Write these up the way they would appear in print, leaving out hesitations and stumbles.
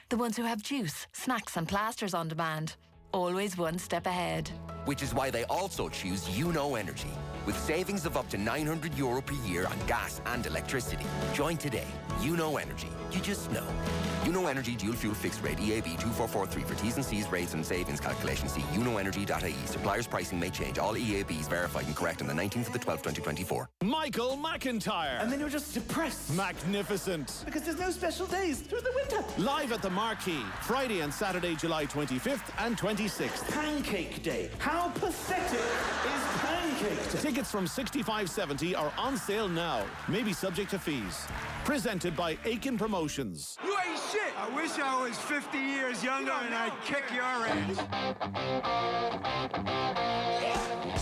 The ones who have juice, snacks and plasters on demand. Always one step ahead. Which is why they also choose Energy. With savings of up to €900 per year on gas and electricity. Join today. Energy. You just know. Energy dual fuel fixed rate EAB 2443 for T's and C's rates and savings calculations. See unoenergy.ie. Suppliers pricing may change. All EABs verified and correct on the 19th of the 12th, 2024. Michael McIntyre. And then you're just depressed. Magnificent. Because there's no special days through the winter. Live at the Marquee, Friday and Saturday, July 25th and 26th. Pancake Day. How pathetic is Pancake Day? Tickets from $65.70 are on sale now. Maybe subject to fees. Presented by Aiken Promotions. You ain't shit. I wish I was 50 years younger and I'd kick your ass.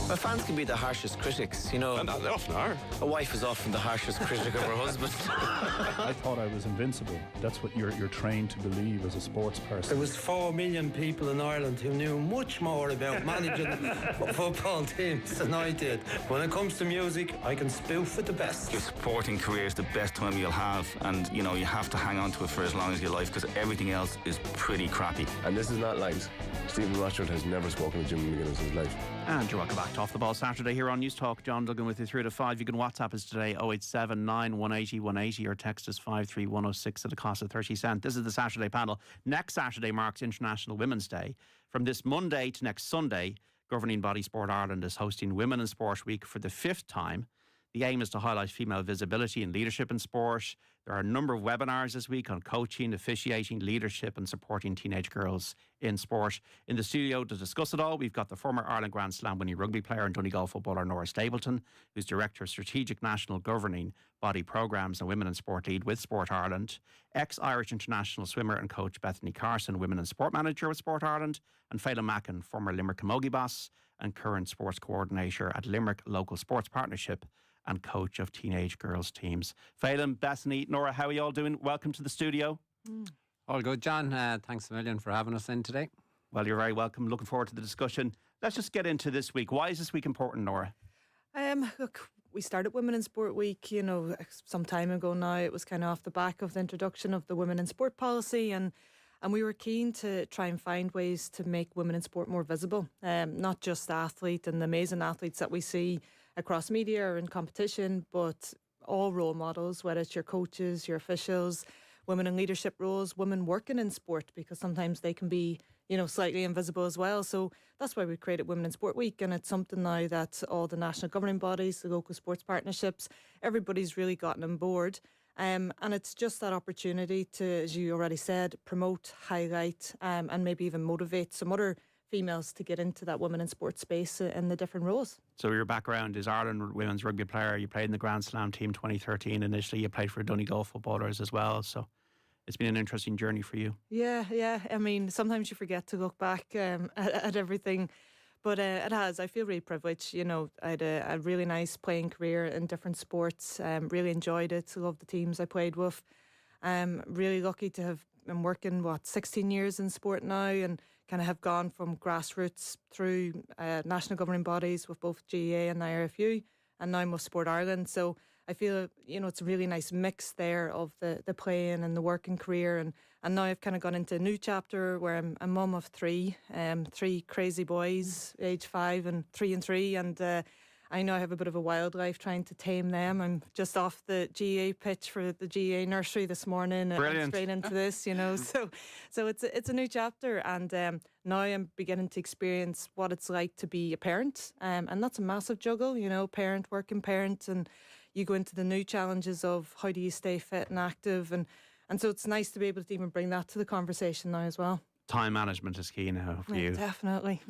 Well, fans can be the harshest critics, you know. And they often are. A wife is often the harshest critic of her husband. I thought I was invincible. That's what you're trained to believe as a sports person. There was 4 million people in Ireland who knew much more about managing football teams than I did. When it comes to music, I can spoof with the best. Your sporting career is the best time you'll have, and you know you have to hang on to it for as long as you like, because everything else is pretty crappy. And this is not lies. Stephen Rothschild has never spoken to Jimmy McGuinness in his life. And you're welcome back to Off the Ball Saturday here on News Talk. John Duggan with you 3 to 5. You can WhatsApp us today 0879 180 180 or text us 53106 at a cost of 30 cents. This is the Saturday panel. Next Saturday marks International Women's Day. From this Monday to next Sunday, governing body Sport Ireland is hosting Women in Sport Week for the 5th time. The aim is to highlight female visibility and leadership in sport. There are a number of webinars this week on coaching, officiating, leadership and supporting teenage girls in sport. In the studio to discuss it all, we've got the former Ireland Grand Slam winning rugby player and Donegal footballer Nora Stapleton, who's Director of Strategic National Governing Body Programmes and Women in Sport Lead with Sport Ireland, ex-Irish international swimmer and coach Bethany Carson, Women in Sport Manager with Sport Ireland, and Phelim Macken, former Limerick Camogie boss and current sports coordinator at Limerick Local Sports Partnership and coach of teenage girls teams. Phelim, Bethany, Nora, how are you all doing? Welcome to the studio. All good, John. Thanks a million for having us in today. Well, you're very welcome. Looking forward to the discussion. Let's just get into this week. Why is this week important, Nora? Look, we started Women in Sport Week, some time ago now. It was kind of off the back of the introduction of the Women in Sport policy, and we were keen to try and find ways to make women in sport more visible. Not just the athlete and the amazing athletes that we see across media or in competition, but all role models, whether it's your coaches, your officials, women in leadership roles, women working in sport, because sometimes they can be, slightly invisible as well. So that's why we created Women in Sport Week, and it's something now that all the national governing bodies, the local sports partnerships, everybody's really gotten on board. And it's just that opportunity to, as you already said, promote, highlight, and maybe even motivate some other females to get into that women in sport space in the different roles. So your background is Ireland women's rugby player. You played in the Grand Slam team 2013 initially. You played for Donegal footballers as well. So it's been an interesting journey for you. Yeah. I mean, sometimes you forget to look back at everything. But it has. I feel really privileged. I had a really nice playing career in different sports. Really enjoyed it. Love the teams I played with. Really lucky to have been working, 16 years in sport now, and kind of have gone from grassroots through national governing bodies with both GAA and the IRFU, and now I'm with Sport Ireland. So I feel, it's a really nice mix there of the playing and the working career. And now I've kind of gone into a new chapter where I'm a mum of three crazy boys, age 5 and 3 and 3. And I know I have a bit of a wild life trying to tame them. I'm just off the GAA pitch for the GAA nursery this morning. Brilliant. And straight into this, So it's a new chapter. And now I'm beginning to experience what it's like to be a parent. And that's a massive juggle, parent, working parent. And you go into the new challenges of how do you stay fit and active. And so it's nice to be able to even bring that to the conversation now as well. Time management is key now for you. Definitely.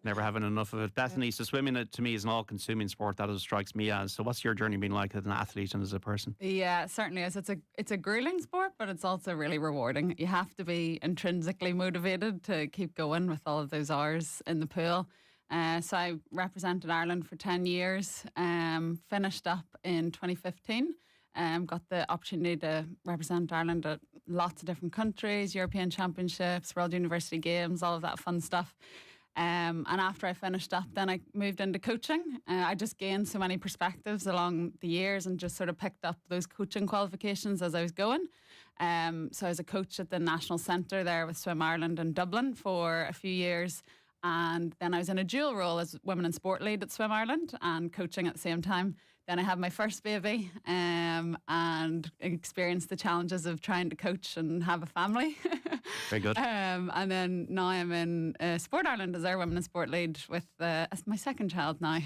Never having enough of it. Bethany, so swimming to me is an all-consuming sport. That strikes me as. So what's your journey been like as an athlete and as a person? Yeah, it certainly is. It's a grueling sport, but it's also really rewarding. You have to be intrinsically motivated to keep going with all of those hours in the pool. So I represented Ireland for 10 years, finished up in 2015. Got the opportunity to represent Ireland at lots of different countries, European Championships, World University Games, all of that fun stuff. And after I finished up, then I moved into coaching. I just gained so many perspectives along the years and just sort of picked up those coaching qualifications as I was going. So I was a coach at the National Centre there with Swim Ireland in Dublin for a few years. And then I was in a dual role as Women in Sport lead at Swim Ireland and coaching at the same time. Then I had my first baby and experienced the challenges of trying to coach and have a family. Very good. And then now I'm in Sport Ireland as our Women in Sport lead with as my second child now.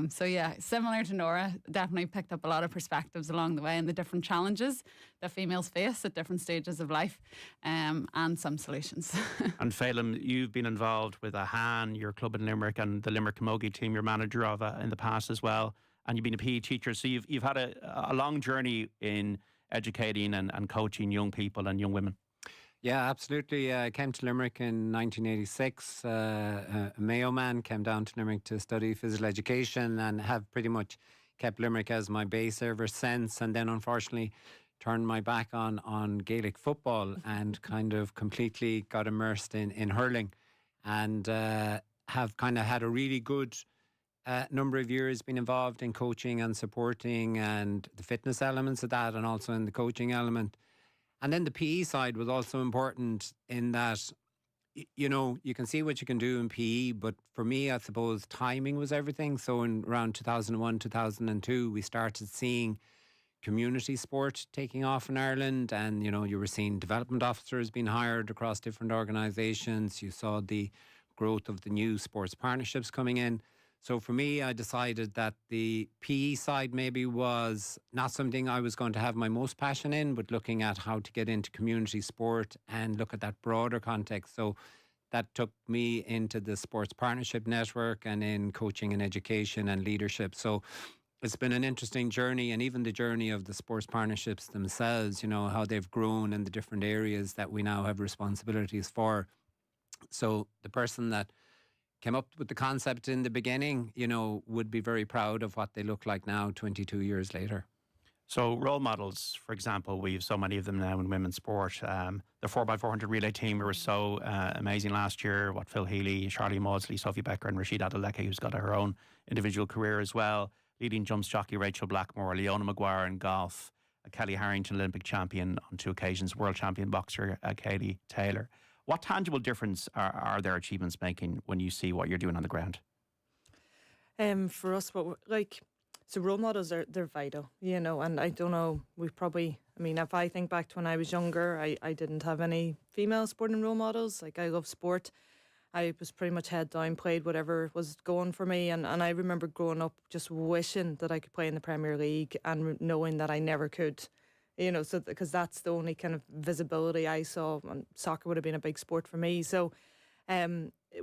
So yeah, similar to Nora, definitely picked up a lot of perspectives along the way and the different challenges that females face at different stages of life and some solutions. And Phelim, you've been involved with AHAN, your club in Limerick, and the Limerick Camogie team you're manager of in the past as well. And you've been a PE teacher, so you've had a long journey in educating and coaching young people and young women. Yeah, absolutely. I came to Limerick in 1986. A Mayo man came down to Limerick to study physical education and have pretty much kept Limerick as my base ever since. And then unfortunately turned my back on Gaelic football and kind of completely got immersed in hurling, and have kind of had a really good number of years been involved in coaching and supporting and the fitness elements of that, and also in the coaching element. And then the PE side was also important in that, you know, you can see what you can do in PE, but for me, I suppose timing was everything. So in around 2001, 2002, we started seeing community sport taking off in Ireland, and, you know, you were seeing development officers being hired across different organisations. You saw the growth of the new sports partnerships coming in. So for me, I decided that the PE side maybe was not something I was going to have my most passion in, but looking at how to get into community sport and look at that broader context. So that took me into the sports partnership network and in coaching and education and leadership. So it's been an interesting journey, and even the journey of the sports partnerships themselves, you know, how they've grown in the different areas that we now have responsibilities for. So the person that came up with the concept in the beginning, you know, would be very proud of what they look like now, 22 years later. So role models, for example, we have so many of them now in women's sport. The 4x400 relay team were so amazing last year. Phil Healy, Charlie Maudsley, Sophie Becker and Rashida Adeleke, who's got her own individual career as well. Leading jumps jockey Rachel Blackmore, Leona Maguire in golf, Kelly Harrington, Olympic champion on 2 occasions, world champion boxer Katie Taylor. What tangible difference are their achievements making when you see what you're doing on the ground? For us, so role models they're vital, you know, and I don't know, if I think back to when I was younger, I didn't have any female sporting role models. Like, I love sport. I was pretty much head down, played whatever was going for me, and I remember growing up just wishing that I could play in the Premier League and knowing that I never could. You know, so because that's the only kind of visibility I saw, and soccer would have been a big sport for me. So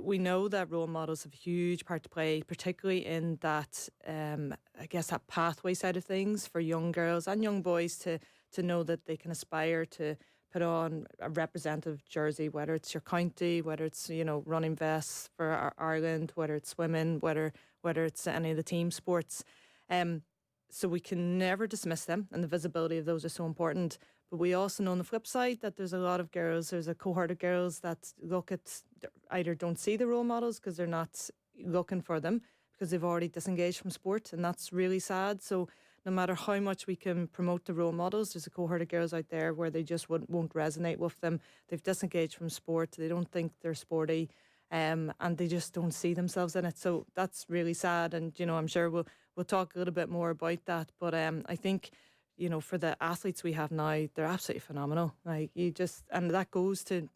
we know that role models have a huge part to play, particularly in that, I guess, that pathway side of things for young girls and young boys to know that they can aspire to put on a representative jersey, whether it's your county, whether it's, you know, running vests for Ireland, whether it's swimming, whether it's any of the team sports. So we can never dismiss them, and the visibility of those are so important. But we also know on the flip side that there's a lot of girls, there's a cohort of girls that either don't see the role models because they're not looking for them because they've already disengaged from sport, and that's really sad. So no matter how much we can promote the role models, there's a cohort of girls out there where they just won't resonate with them. They've disengaged from sport, they don't think they're sporty, and they just don't see themselves in it. So that's really sad, and, you know, I'm sure we'll talk a little bit more about that. But I think, you know, for the athletes we have now, they're absolutely phenomenal. Like, and that goes to,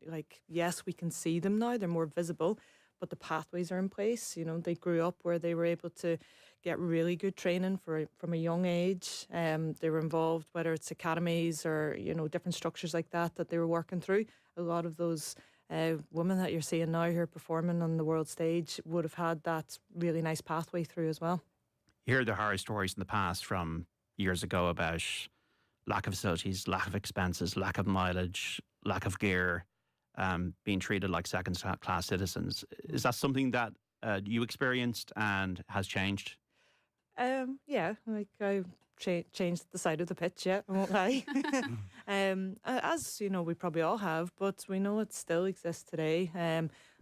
like, yes, we can see them now, they're more visible, but the pathways are in place. You know, they grew up where they were able to get really good training from a young age. They were involved, whether it's academies or, you know, different structures like that they were working through. A lot of those women that you're seeing now who are performing on the world stage would have had that really nice pathway through as well. You hear the horror stories in the past from years ago about lack of facilities, lack of expenses, lack of mileage, lack of gear, being treated like second-class citizens. Is that something that you experienced and has changed? Yeah, like I changed the side of the pitch, yeah, I won't lie. As you know, we probably all have, but we know it still exists today.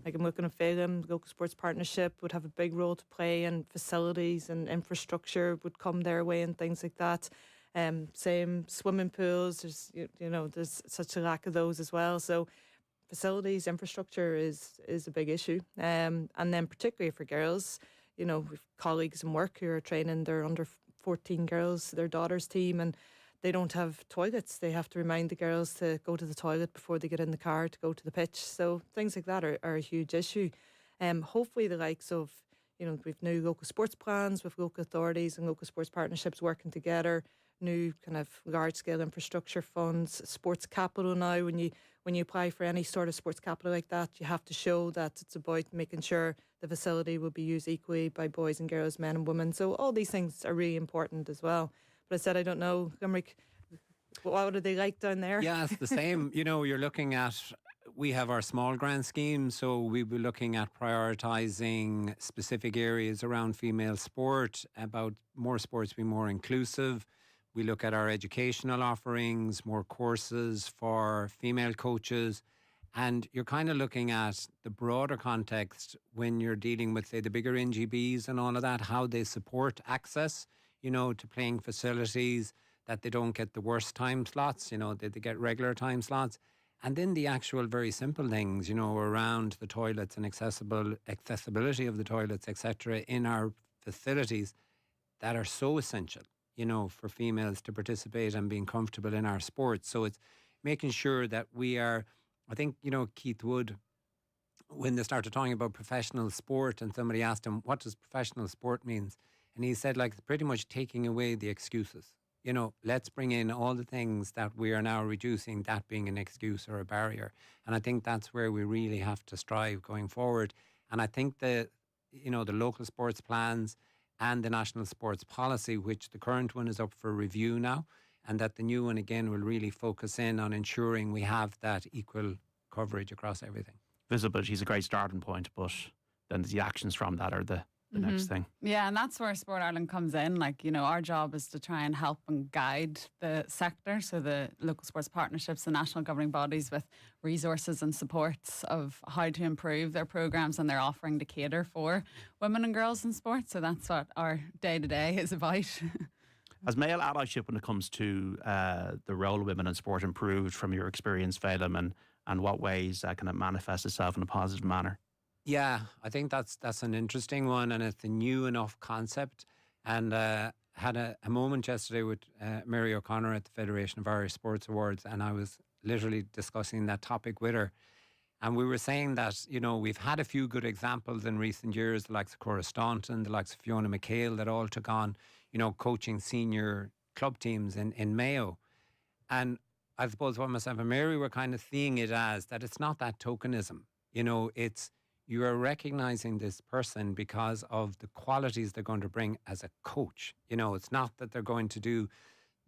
Like, I'm looking at Phelim, Local Sports Partnership would have a big role to play, and facilities and infrastructure would come their way and things like that. Same swimming pools. There's there's such a lack of those as well. So facilities, infrastructure is a big issue. And then particularly for girls, we've colleagues in work who are training their under 14 girls, their daughter's team, and they don't have toilets. They have to remind the girls to go to the toilet before they get in the car to go to the pitch. So things like that are a huge issue. Hopefully the likes of, we've new local sports plans with local authorities and local sports partnerships working together, new kind of large-scale infrastructure funds, sports capital now. When you apply for any sort of sports capital like that, you have to show that it's about making sure the facility will be used equally by boys and girls, men and women. So all these things are really important as well. But I said, I don't know, Limerick, what are they like down there? Yeah, it's the same. You're looking at, we have our small grant scheme, so we'll be looking at prioritising specific areas around female sport, about more sports being more inclusive. We look at our educational offerings, more courses for female coaches. And you're kind of looking at the broader context when you're dealing with, say, the bigger NGBs and all of that, how they support access, to playing facilities, that they don't get the worst time slots, that they get regular time slots. And then the actual very simple things, around the toilets and accessibility of the toilets, etc., in our facilities that are so essential, for females to participate and being comfortable in our sports. So it's making sure that we are, I think, Keith Wood, when they started talking about professional sport and somebody asked him, what does professional sport means? And he said, pretty much taking away the excuses. Let's bring in all the things that we are now reducing, that being an excuse or a barrier. And I think that's where we really have to strive going forward. And I think the local sports plans and the national sports policy, which the current one is up for review now, and that the new one again will really focus in on ensuring we have that equal coverage across everything. Visibility is a great starting point, but then the actions from that are the next thing. Yeah, and that's where Sport Ireland comes in. Our job is to try and help and guide the sector, so the local sports partnerships, the national governing bodies, with resources and supports of how to improve their programmes and their offering to cater for women and girls in sport. So that's what our day-to-day is about. Has male allyship when it comes to the role of women in sport improved from your experience, Phelim, and what ways can it manifest itself in a positive manner? Yeah, I think that's an interesting one, and it's a new enough concept. And had a moment yesterday with Mary O'Connor at the Federation of Irish Sports Awards, and I was literally discussing that topic with her. And we were saying that, we've had a few good examples in recent years, the likes of Cora Staunton, the likes of Fiona McHale, that all took on, coaching senior club teams in Mayo. And I suppose what myself and Mary were kind of seeing it as that it's not that tokenism. It's, you are recognising this person because of the qualities they're going to bring as a coach. It's not that they're going to do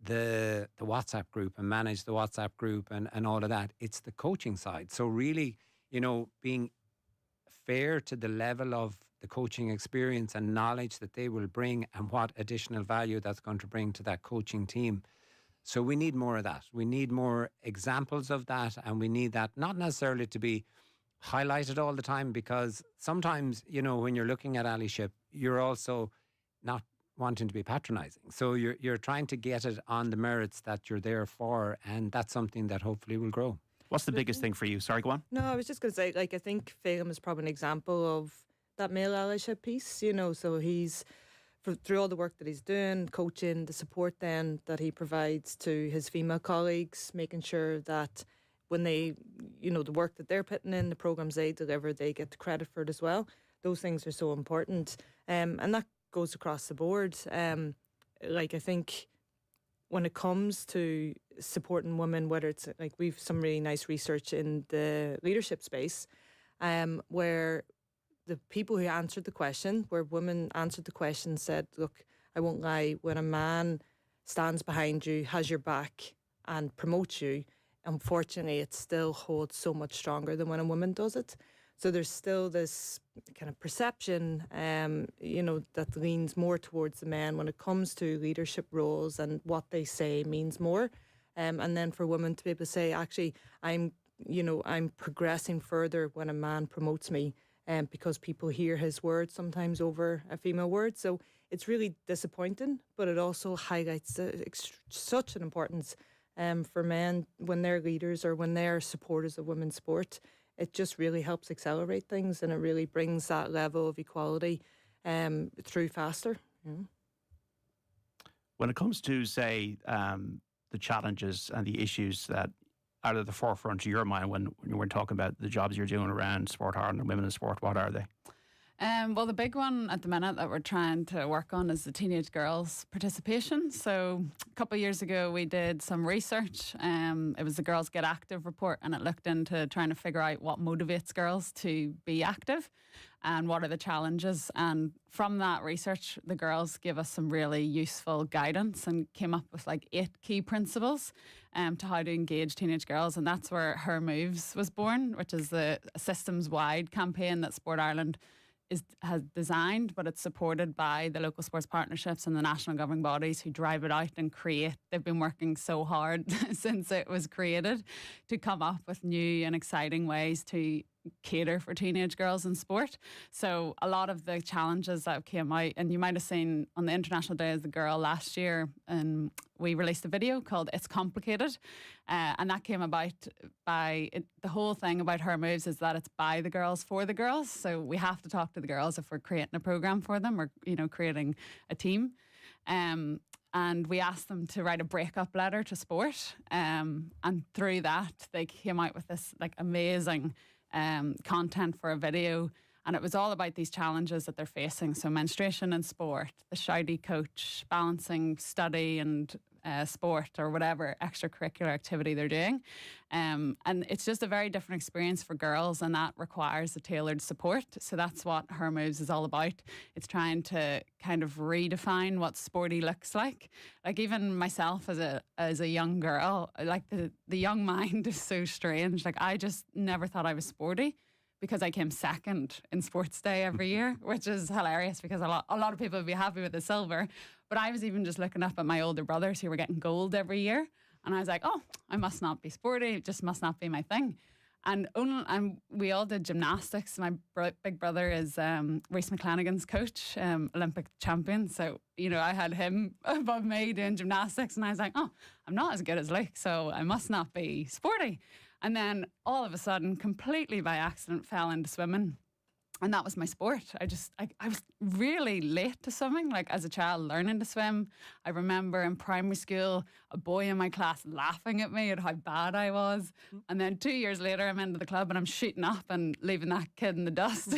the WhatsApp group and manage the WhatsApp group and all of that. It's the coaching side. So really, being fair to the level of the coaching experience and knowledge that they will bring and what additional value that's going to bring to that coaching team. So we need more of that. We need more examples of that, and we need that not necessarily to be highlighted all the time, because sometimes, when you're looking at allyship, you're also not wanting to be patronising. So you're trying to get it on the merits that you're there for, and that's something that hopefully will grow. What's the biggest thing for you? Sorry, go on. No, I was just going to say, I think Phelim is probably an example of that male allyship piece, so he's, through all the work that he's doing, coaching, the support then that he provides to his female colleagues, making sure that when they, the work that they're putting in, the programmes they deliver, they get the credit for it as well. Those things are so important. And that goes across the board. I think when it comes to supporting women, whether it's we've some really nice research in the leadership space, where the people who answered the question, where women answered the question, said, look, I won't lie, when a man stands behind you, has your back and promotes you, unfortunately, it still holds so much stronger than when a woman does it. So there's still this kind of perception, that leans more towards the men when it comes to leadership roles, and what they say means more. And then for women to be able to say, actually, I'm progressing further when a man promotes me, because people hear his words sometimes over a female word. So it's really disappointing, but it also highlights such an importance for men when they're leaders or when they're supporters of women's sport. It just really helps accelerate things, and it really brings that level of equality through faster. When it comes to, say, the challenges and the issues that are at the forefront of your mind when we're talking about the jobs you're doing around Sport Ireland and women in sport, what are they? Well, the big one at the minute that we're trying to work on is the teenage girls' participation. So a couple of years ago, we did some research. It was the Girls Get Active report, and it looked into trying to figure out what motivates girls to be active and what are the challenges. And from that research, the girls gave us some really useful guidance and came up with like 8 key principles to how to engage teenage girls. And that's where Her Moves was born, which is the systems-wide campaign that Sport Ireland has designed, but it's supported by the local sports partnerships and the national governing bodies who drive it out and create. They've been working so hard since it was created to come up with new and exciting ways to cater for teenage girls in sport. So a lot of the challenges that came out, and you might have seen on the International Day of the Girl last year, and we released a video called It's Complicated, and that came about by the whole thing about Her Moves is that it's by the girls for the girls. So we have to talk to the girls if we're creating a program for them or creating a team. And we asked them to write a breakup letter to sport, and through that they came out with this like amazing content for a video, and it was all about these challenges that they're facing. So menstruation in sport, the shouty coach, balancing study and sport or whatever extracurricular activity they're doing. And it's just a very different experience for girls, and that requires a tailored support. So that's what Her Moves is all about. It's trying to kind of redefine what sporty looks like. Like even myself as a young girl, like the young mind is so strange. Like I just never thought I was sporty, because I came second in sports day every year, which is hilarious because a lot of people would be happy with the silver. But I was even just looking up at my older brothers who were getting gold every year. And I was like, oh, I must not be sporty. It just must not be my thing. And we all did gymnastics. My big brother is Rhys McClanagan's coach, Olympic champion. So, I had him above me doing gymnastics. And I was like, oh, I'm not as good as Luke, so I must not be sporty. And then all of a sudden, completely by accident, fell into swimming. And that was my sport. I was really late to swimming, like as a child learning to swim. I remember in primary school, a boy in my class laughing at me at how bad I was. And then 2 years later, I'm into the club and I'm shooting up and leaving that kid in the dust.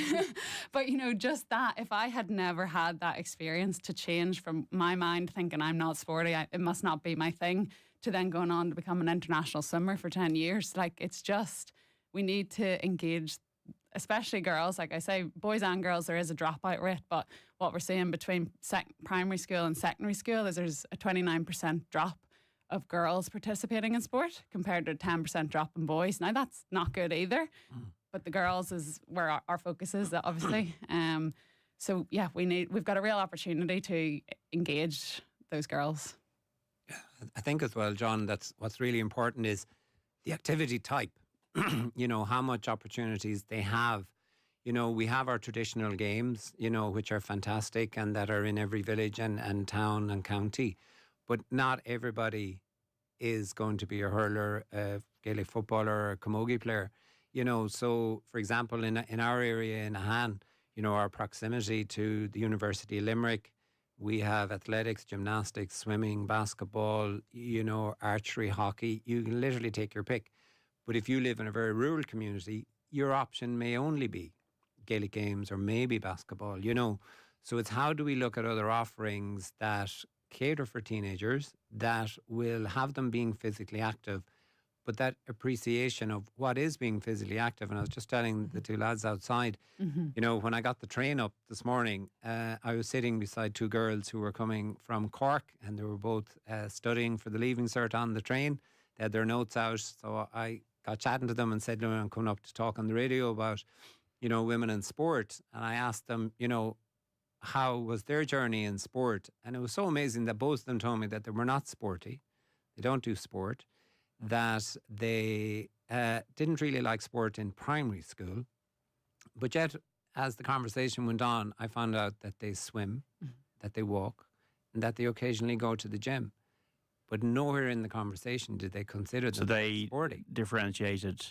But, just that, if I had never had that experience to change from my mind thinking I'm not sporty, it must not be my thing, to then going on to become an international swimmer for 10 years. Like, it's just, we need to engage, especially girls. Like I say, boys and girls, there is a dropout rate, but what we're seeing between primary school and secondary school is there's a 29% drop of girls participating in sport compared to a 10% drop in boys. Now, that's not good either, but the girls is where our focus is, obviously. So, yeah, we've got a real opportunity to engage those girls. I think as well, John, that's what's really important is the activity type. How much opportunities they have. We have our traditional games, which are fantastic and that are in every village and town and county. But not everybody is going to be a hurler, a Gaelic footballer, or a camogie player. So, for example, in our area in Ahan, our proximity to the University of Limerick, we have athletics, gymnastics, swimming, basketball, archery, hockey. You can literally take your pick. But if you live in a very rural community, your option may only be Gaelic games or maybe basketball, So it's how do we look at other offerings that cater for teenagers, that will have them being physically active, but that appreciation of what is being physically active. And I was just telling the two lads outside, when I got the train up this morning, I was sitting beside two girls who were coming from Cork, and they were both studying for the Leaving Cert on the train. They had their notes out. So I got chatting to them and said, I'm coming up to talk on the radio about, women in sport. And I asked them, how was their journey in sport? And it was so amazing that both of them told me that they were not sporty. They don't do sport. That they didn't really like sport in primary school. But yet, as the conversation went on, I found out that they swim, that they walk, and that they occasionally go to the gym. But nowhere in the conversation did they consider that. So they sporting. differentiated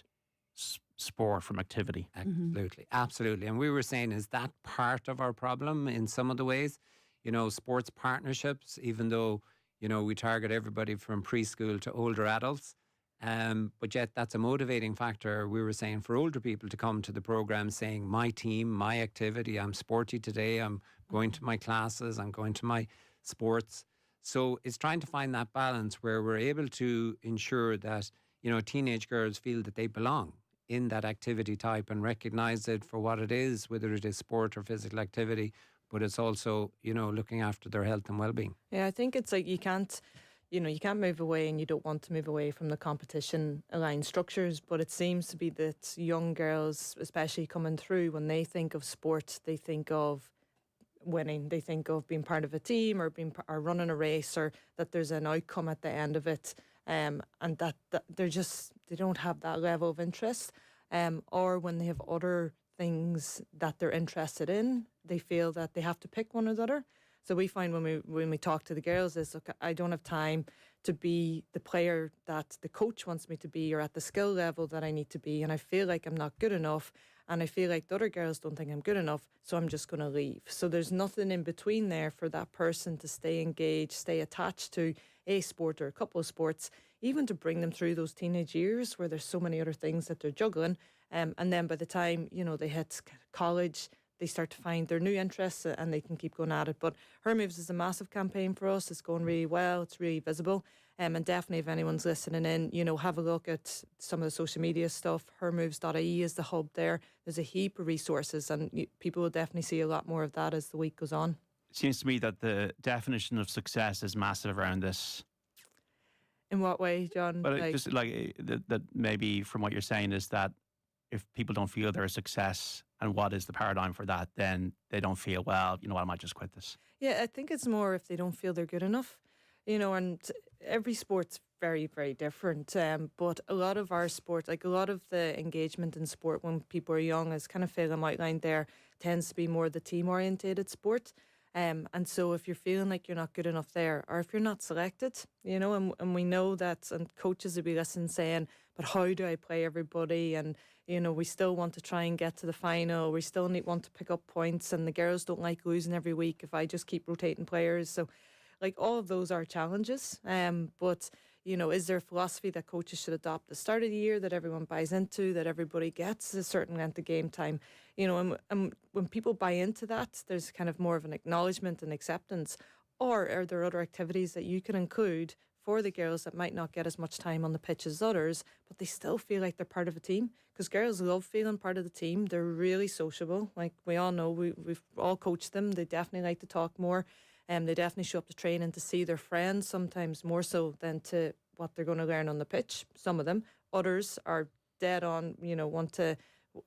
sport from activity. Absolutely, absolutely. And we were saying, is that part of our problem in some of the ways? You know, sports partnerships, even though, you know, we target everybody from preschool to older adults, but yet that's a motivating factor, we were saying, for older people to come to the program saying, my team, my activity, I'm sporty today, I'm going to my classes, I'm going to my sports. So it's trying to find that balance where we're able to ensure that, you know, teenage girls feel that they belong in that activity type and recognize it for what it is, whether it is sport or physical activity, but it's also, you know, looking after their health and well-being. Yeah, I think it's like you can't move away, and you don't want to move away from the competition aligned structures, but it seems to be that young girls, especially coming through, when they think of sport, they think of winning, they think of being part of a team or running a race, or that there's an outcome at the end of it, and that they don't have that level of interest, or when they have other things that they're interested in, they feel that they have to pick one or the other. So we find when we talk to the girls is, look, I don't have time to be the player that the coach wants me to be, or at the skill level that I need to be, and I feel like I'm not good enough, and I feel like the other girls don't think I'm good enough, so I'm just going to leave. So there's nothing in between there for that person to stay engaged, stay attached to a sport or a couple of sports, even to bring them through those teenage years where there's so many other things that they're juggling. And then by the time, you know, they hit college, they start to find their new interests and they can keep going at it. But Her Moves is a massive campaign for us. It's going really well. It's really visible. And definitely, if anyone's listening in, you know, have a look at some of the social media stuff. hermoves.ie is the hub there. There's a heap of resources, and people will definitely see a lot more of that as the week goes on. It seems to me that the definition of success is massive around this. In what way, John? But just like that maybe from what you're saying is that if people don't feel they're a success, and what is the paradigm for that, then they don't feel, well, you know what, I might just quit this. Yeah, I think it's more if they don't feel they're good enough, you know, and every sport's very, very different. But a lot of our sport, like a lot of the engagement in sport when people are young, as kind of Phelim outlined there, tends to be more the team-orientated sport. And so if you're feeling like you're not good enough there, or if you're not selected, you know, and we know that, and coaches will be listening saying, but how do I play everybody? And, you know, we still want to try and get to the final. We still want to pick up points, and the girls don't like losing every week if I just keep rotating players. So, like, all of those are challenges. But, you know, is there a philosophy that coaches should adopt at the start of the year that everyone buys into, that everybody gets a certain length of game time? You know, and when people buy into that, there's kind of more of an acknowledgement and acceptance. Or are there other activities that you can include for the girls that might not get as much time on the pitch as others, but they still feel like they're part of a team? Because girls love feeling part of the team. They're really sociable. Like we all know, we've all coached them. They definitely like to talk more. They definitely show up to training to see their friends, sometimes more so than to what they're going to learn on the pitch. Some of them. Others are dead on, you know,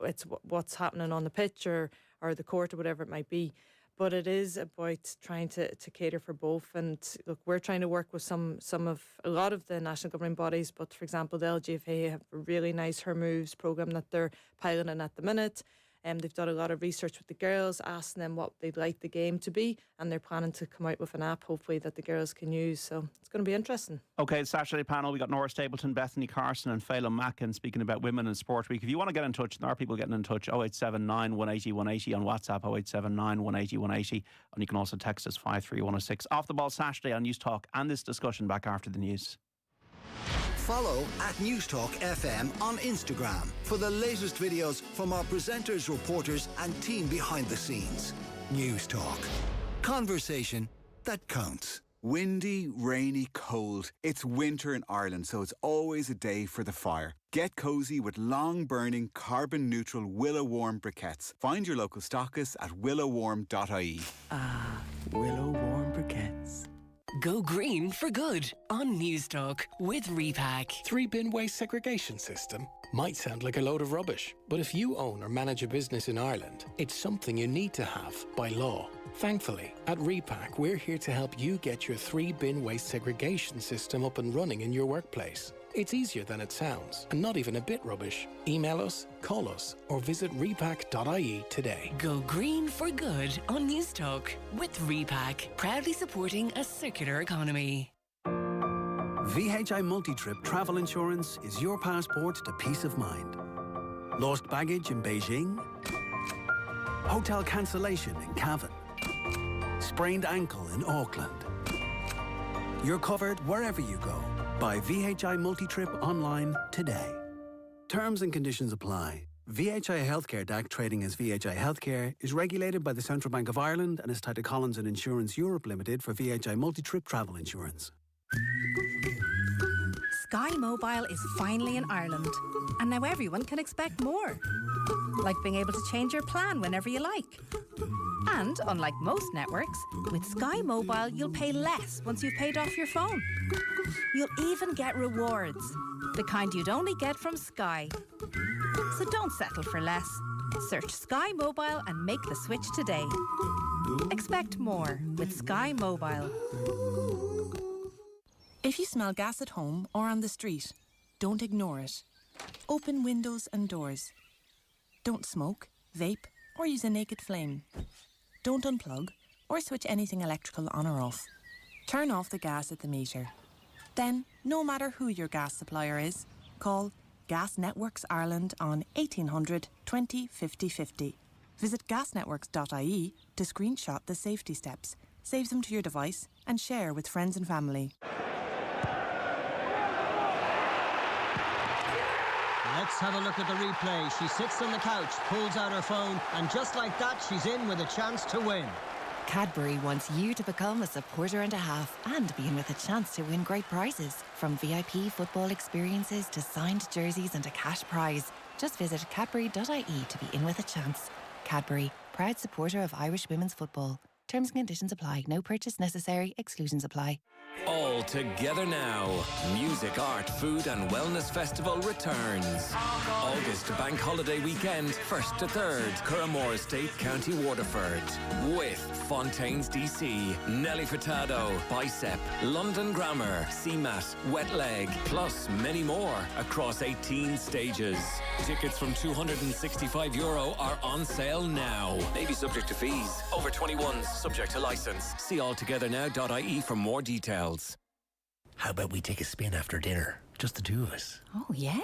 it's what's happening on the pitch or the court or whatever it might be. But it is about trying to cater for both. And look, we're trying to work with a lot of the national governing bodies. But for example, the LGFA have a really nice Her Moves program that they're piloting at the minute. They've done a lot of research with the girls, asking them what they'd like the game to be, and they're planning to come out with an app, hopefully, that the girls can use. So it's going to be interesting. Okay, Saturday panel, we got Nora Stapleton, Bethany Carson and Phelim Macken speaking about Women in Sport Week. If you want to get in touch, there are people getting in touch, 0879 180 180 on WhatsApp, 0879 180 180, and you can also text us 53106. Off the Ball Saturday on News Talk, and this discussion back after the news. Follow at News Talk FM on Instagram for the latest videos from our presenters, reporters and team behind the scenes. News Talk. Conversation that counts. Windy, rainy, cold. It's winter in Ireland, so it's always a day for the fire. Get cosy with long-burning, carbon-neutral Willow Warm briquettes. Find your local stockist at willowwarm.ie. Willow Warm briquettes. Go green for good on News Talk with Repack. 3-bin waste segregation system might sound like a load of rubbish, but if you own or manage a business in Ireland, it's something you need to have by law. Thankfully, at Repack, we're here to help you get your 3-bin waste segregation system up and running in your workplace. It's easier than it sounds, and not even a bit rubbish. Email us, call us, or visit repack.ie today. Go green for good on News Talk with Repack, proudly supporting a circular economy. VHI Multi-Trip Travel Insurance is your passport to peace of mind. Lost baggage in Beijing? Hotel cancellation in Cavan? Sprained ankle in Auckland? You're covered wherever you go. Buy VHI Multi-Trip online today. Terms and conditions apply. VHI Healthcare DAC trading as VHI Healthcare is regulated by the Central Bank of Ireland and is tied to Collins and Insurance Europe Limited for VHI Multi-Trip Travel Insurance. Sky Mobile is finally in Ireland, and now everyone can expect more. Like being able to change your plan whenever you like. And unlike most networks, with Sky Mobile you'll pay less once you've paid off your phone. You'll even get rewards, the kind you'd only get from Sky. So don't settle for less. Search Sky Mobile and make the switch today. Expect more with Sky Mobile. If you smell gas at home or on the street, don't ignore it. Open windows and doors. Don't smoke, vape, or use a naked flame. Don't unplug or switch anything electrical on or off. Turn off the gas at the meter. Then, no matter who your gas supplier is, call Gas Networks Ireland on 1800 20 50 50. Visit gasnetworks.ie to screenshot the safety steps, save them to your device, and share with friends and family. Let's have a look at the replay. She sits on the couch, pulls out her phone, and just like that, she's in with a chance to win. Cadbury wants you to become a supporter and a half and be in with a chance to win great prizes. From VIP football experiences to signed jerseys and a cash prize. Just visit cadbury.ie to be in with a chance. Cadbury, proud supporter of Irish women's football. Terms and conditions apply. No purchase necessary. Exclusions apply. All together now. Music, art, food and wellness festival returns. August bank holiday weekend, 1st to 3rd, Curramore Estate, County Waterford. With Fontaines DC, Nelly Furtado, Bicep, London Grammar, CMAT, Wet Leg, plus many more across 18 stages. Tickets from €265 are on sale now. Maybe subject to fees. Over 21s, subject to licence. See alltogethernow.ie for more details. How about we take a spin after dinner? Just the two of us. Oh, yeah.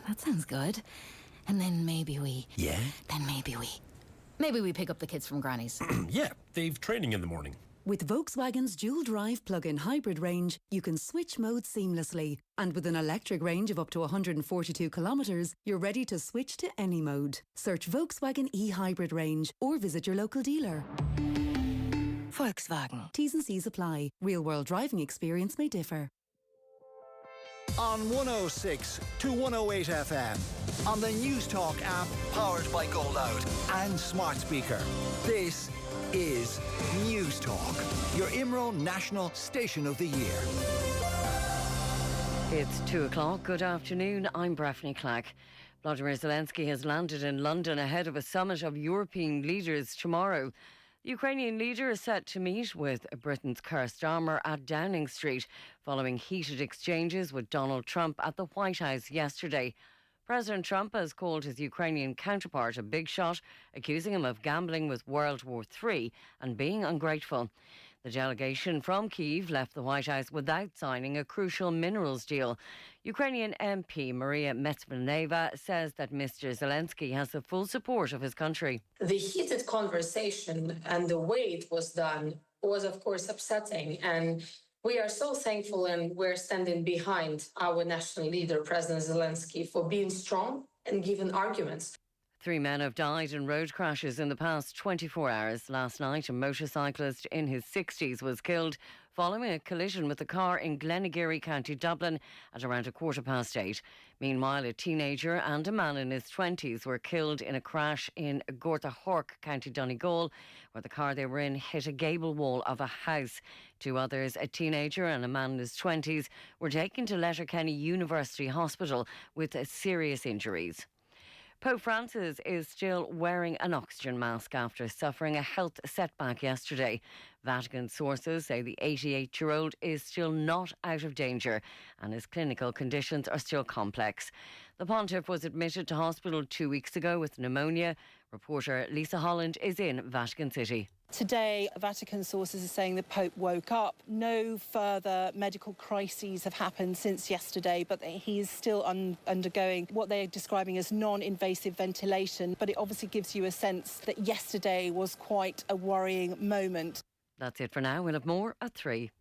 That sounds good. And then maybe we... Yeah? Then maybe we pick up the kids from Granny's. Yeah, they've training in the morning. With Volkswagen's dual-drive plug-in hybrid range, you can switch modes seamlessly. And with an electric range of up to 142 kilometres, you're ready to switch to any mode. Search Volkswagen e-hybrid range or visit your local dealer. Volkswagen. T's and C's apply. Real-world driving experience may differ. On 106 to 108 FM, on the News Talk app powered by Go Loud and Smart Speaker. This is News Talk, your IMRO National Station of the Year. It's 2 o'clock. Good afternoon. I'm Bethany Carson. Vladimir Zelensky has landed in London ahead of a summit of European leaders tomorrow. The Ukrainian leader is set to meet with Britain's Keir Starmer at Downing Street following heated exchanges with Donald Trump at the White House yesterday. President Trump has called his Ukrainian counterpart a big shot, accusing him of gambling with World War III and being ungrateful. The delegation from Kyiv left the White House without signing a crucial minerals deal. Ukrainian MP Maria Metsveneva says that Mr. Zelensky has the full support of his country. The heated conversation and the way it was done was, of course, upsetting. And we are so thankful and we're standing behind our national leader, President Zelensky, for being strong and giving arguments. 3 men have died in road crashes in the past 24 hours. Last night, a motorcyclist in his 60s was killed following a collision with a car in Glenageary, County Dublin at around 8:15. Meanwhile, a teenager and a man in his 20s were killed in a crash in Gortahork, County Donegal, where the car they were in hit a gable wall of a house. 2 others, a teenager and a man in his 20s, were taken to Letterkenny University Hospital with serious injuries. Pope Francis is still wearing an oxygen mask after suffering a health setback yesterday. Vatican sources say the 88-year-old is still not out of danger and his clinical conditions are still complex. The pontiff was admitted to hospital 2 weeks ago with pneumonia. Reporter Lisa Holland is in Vatican City. Today, Vatican sources are saying the Pope woke up. No further medical crises have happened since yesterday, but he is still undergoing what they're describing as non-invasive ventilation. But it obviously gives you a sense that yesterday was quite a worrying moment. That's it for now. We'll have more at 3.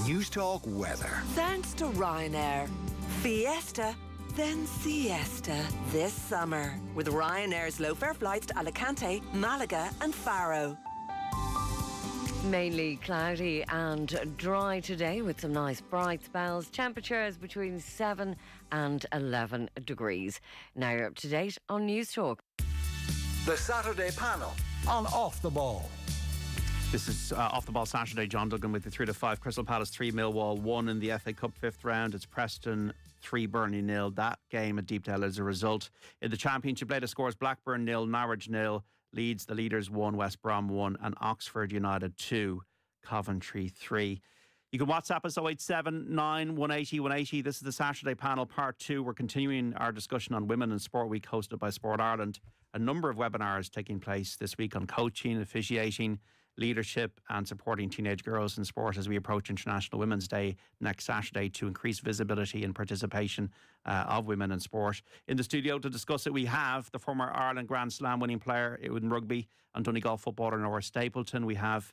News Talk weather. Thanks to Ryanair. Fiesta, then siesta this summer with Ryanair's low-fare flights to Alicante, Malaga and Faro. Mainly cloudy and dry today with some nice bright spells. Temperatures between 7 and 11 degrees. Now you're up to date on News Talk. The Saturday panel on Off the Ball. This is Off the Ball Saturday. John Duggan with you 3 to 5. Crystal Palace 3, Millwall 1 in the FA Cup 5th round. It's Preston 3, Burnley 0. That game at Deepdale is a result. In the Championship, latest scores: Blackburn 0, Norwich 0, Leeds the leaders 1, West Brom 1, and Oxford United 2, Coventry 3. You can WhatsApp us 087 9 180 180. This is the Saturday panel, part 2. We're continuing our discussion on Women in Sport Week, hosted by Sport Ireland. A number of webinars taking place this week on coaching, officiating, leadership and supporting teenage girls in sport as we approach International Women's Day next Saturday to increase visibility and participation of women in sport. In the studio to discuss it, we have the former Ireland Grand Slam winning player in rugby and Donegal footballer Nora Stapleton. We have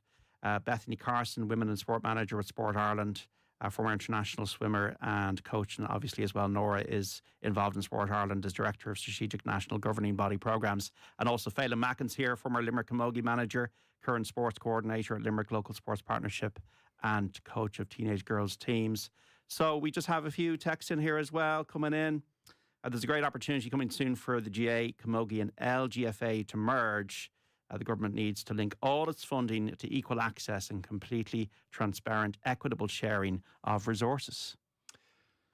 Bethany Carson, Women in Sport Manager with Sport Ireland, former international swimmer and coach, and obviously as well Nora is involved in Sport Ireland as Director of Strategic National Governing Body Programmes. And also Phelim Macken's here, former Limerick Camogie Manager, current Sports Coordinator at Limerick Local Sports Partnership and coach of teenage girls teams. So we just have a few texts in here as well coming in. There's a great opportunity coming soon for the GA, Camogie and LGFA to merge. The government needs to link all its funding to equal access and completely transparent, equitable sharing of resources.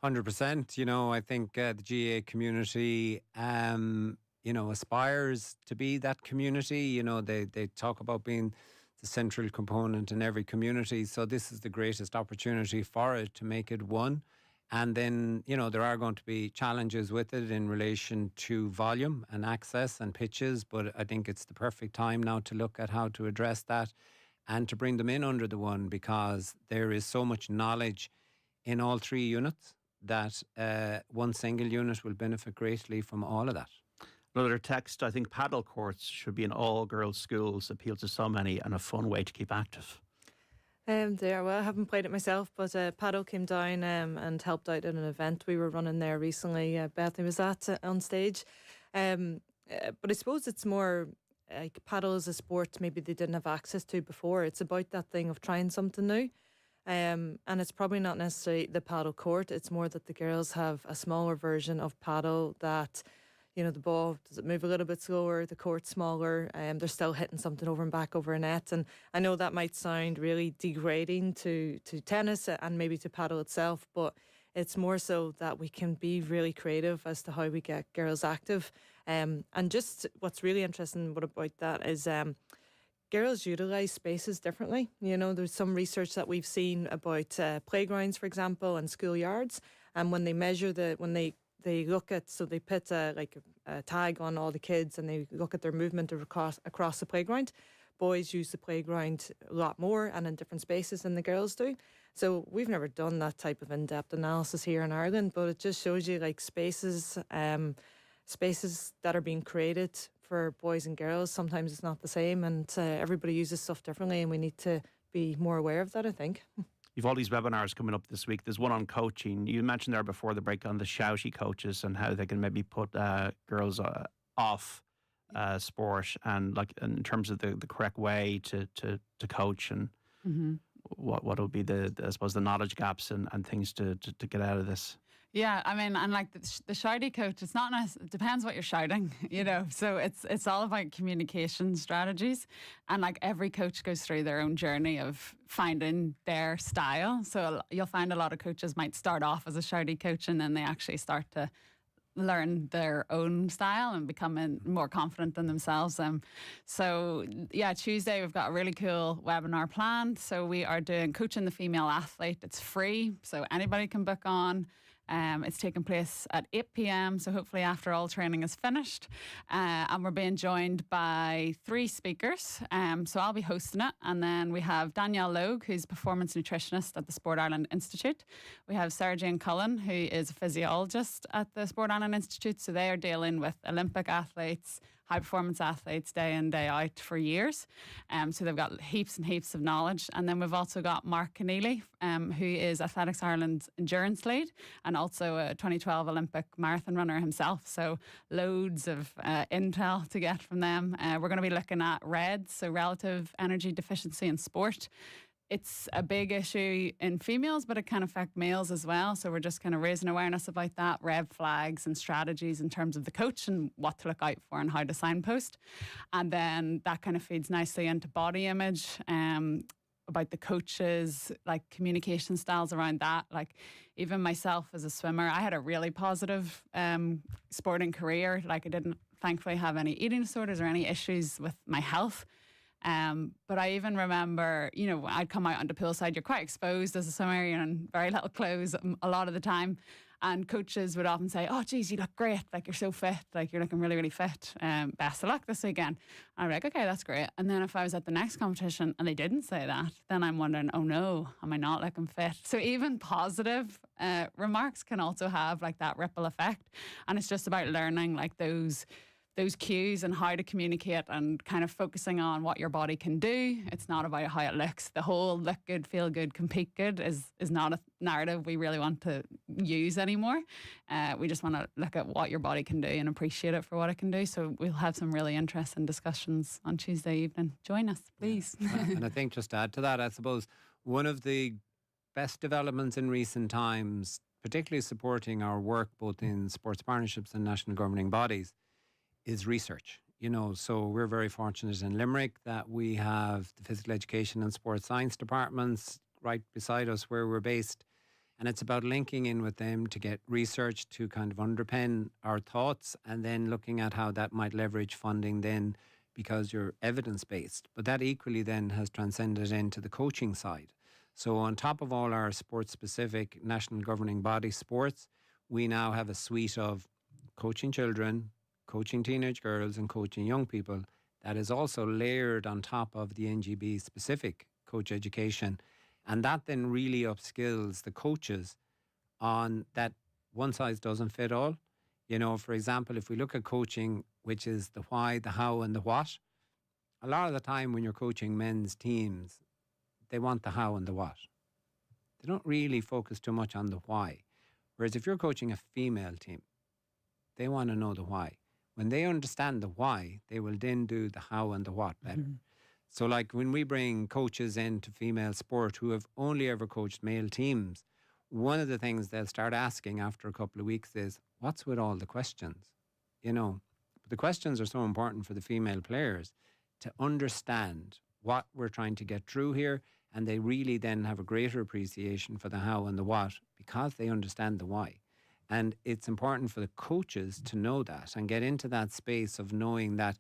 100%. You know, I think the GA community, you know, aspires to be that community. You know, they talk about being the central component in every community. So this is the greatest opportunity for it to make it one. And then, you know, there are going to be challenges with it in relation to volume and access and pitches, but I think it's the perfect time now to look at how to address that and to bring them in under the one, because there is so much knowledge in all 3 units that one single unit will benefit greatly from all of that. Another text: I think paddle courts should be in all girls' schools, appeal to so many and a fun way to keep active. Well, I haven't played it myself, but paddle came down and helped out at an event we were running there recently. Bethany was at on stage. But I suppose it's more like paddle is a sport maybe they didn't have access to before. It's about that thing of trying something new. And it's probably not necessarily the paddle court. It's more that the girls have a smaller version of paddle that, you know, the ball, does it move a little bit slower? The court's smaller. They're still hitting something over and back over a net. And I know that might sound really degrading to tennis and maybe to paddle itself, but it's more so that we can be really creative as to how we get girls active. And just what's really interesting about that is girls utilise spaces differently. You know, there's some research that we've seen about playgrounds, for example, and schoolyards. And when they measure they look at, so they put a tag on all the kids and they look at their movement across the playground. Boys use the playground a lot more and in different spaces than the girls do. So we've never done that type of in-depth analysis here in Ireland, but it just shows you like spaces that are being created for boys and girls. Sometimes it's not the same, and everybody uses stuff differently, and we need to be more aware of that, I think. You've all these webinars coming up this week. There's one on coaching. You mentioned there before the break on the shouty coaches and how they can maybe put girls off sport, and like in terms of the correct way to coach, and what will be the I suppose the knowledge gaps and things to get out of this. Yeah, I mean, and like the shouty coach, it's not it depends what you're shouting, you know. So it's all about communication strategies, and like every coach goes through their own journey of finding their style. So you'll find a lot of coaches might start off as a shouty coach, and then they actually start to learn their own style and becoming more confident in themselves. So yeah, Tuesday we've got a really cool webinar planned. So we are doing Coaching the Female Athlete. It's free, so anybody can book on. It's taking place at 8 p.m, so hopefully after all training is finished. And we're being joined by 3 speakers. So I'll be hosting it. And then we have Danielle Logue, who's performance nutritionist at the Sport Ireland Institute. We have Sarah Jane Cullen, who is a physiologist at the Sport Ireland Institute. So they are dealing with Olympic athletes, high performance athletes day in, day out for years. So they've got heaps and heaps of knowledge. And then we've also got Mark Keneally, who is Athletics Ireland's endurance lead and also a 2012 Olympic marathon runner himself. So loads of intel to get from them. We're going to be looking at RED, so relative energy deficiency in sport. It's a big issue in females, but it can affect males as well. So we're just kind of raising awareness about that, red flags and strategies in terms of the coach and what to look out for and how to signpost. And then that kind of feeds nicely into body image, about the coaches, like communication styles around that. Like even myself as a swimmer, I had a really positive sporting career. Like I didn't thankfully have any eating disorders or any issues with my health. But I even remember, you know, I'd come out on the poolside, you're quite exposed as a swimmer, you're in very little clothes a lot of the time. And coaches would often say, oh, geez, you look great. Like, you're so fit. Like, you're looking really, really fit. Best of luck this weekend. And I'm like, okay, that's great. And then if I was at the next competition and they didn't say that, then I'm wondering, oh no, am I not looking fit? So even positive remarks can also have like that ripple effect. And it's just about learning like those cues and how to communicate and kind of focusing on what your body can do. It's not about how it looks. The whole look good, feel good, compete good is not a narrative we really want to use anymore. We just want to look at what your body can do and appreciate it for what it can do. So we'll have some really interesting discussions on Tuesday evening. Join us, please. And I think just to add to that, I suppose one of the best developments in recent times, particularly supporting our work both in sports partnerships and national governing bodies, is research. You know, so we're very fortunate in Limerick that we have the physical education and sports science departments right beside us where we're based. And it's about linking in with them to get research to kind of underpin our thoughts and then looking at how that might leverage funding then because you're evidence-based. But that equally then has transcended into the coaching side. So on top of all our sports-specific national governing body sports, we now have a suite of coaching children, coaching teenage girls and coaching young people that is also layered on top of the NGB specific coach education. And that then really upskills the coaches on that one size doesn't fit all. You know, for example, if we look at coaching, which is the why, the how and the what, a lot of the time when you're coaching men's teams, they want the how and the what. They don't really focus too much on the why. Whereas if you're coaching a female team, they want to know the why. When they understand the why, they will then do the how and the what better. Mm-hmm. So like when we bring coaches into female sport who have only ever coached male teams, one of the things they'll start asking after a couple of weeks is, what's with all the questions? You know, but the questions are so important for the female players to understand what we're trying to get through here. And they really then have a greater appreciation for the how and the what because they understand the why. And it's important for the coaches to know that and get into that space of knowing that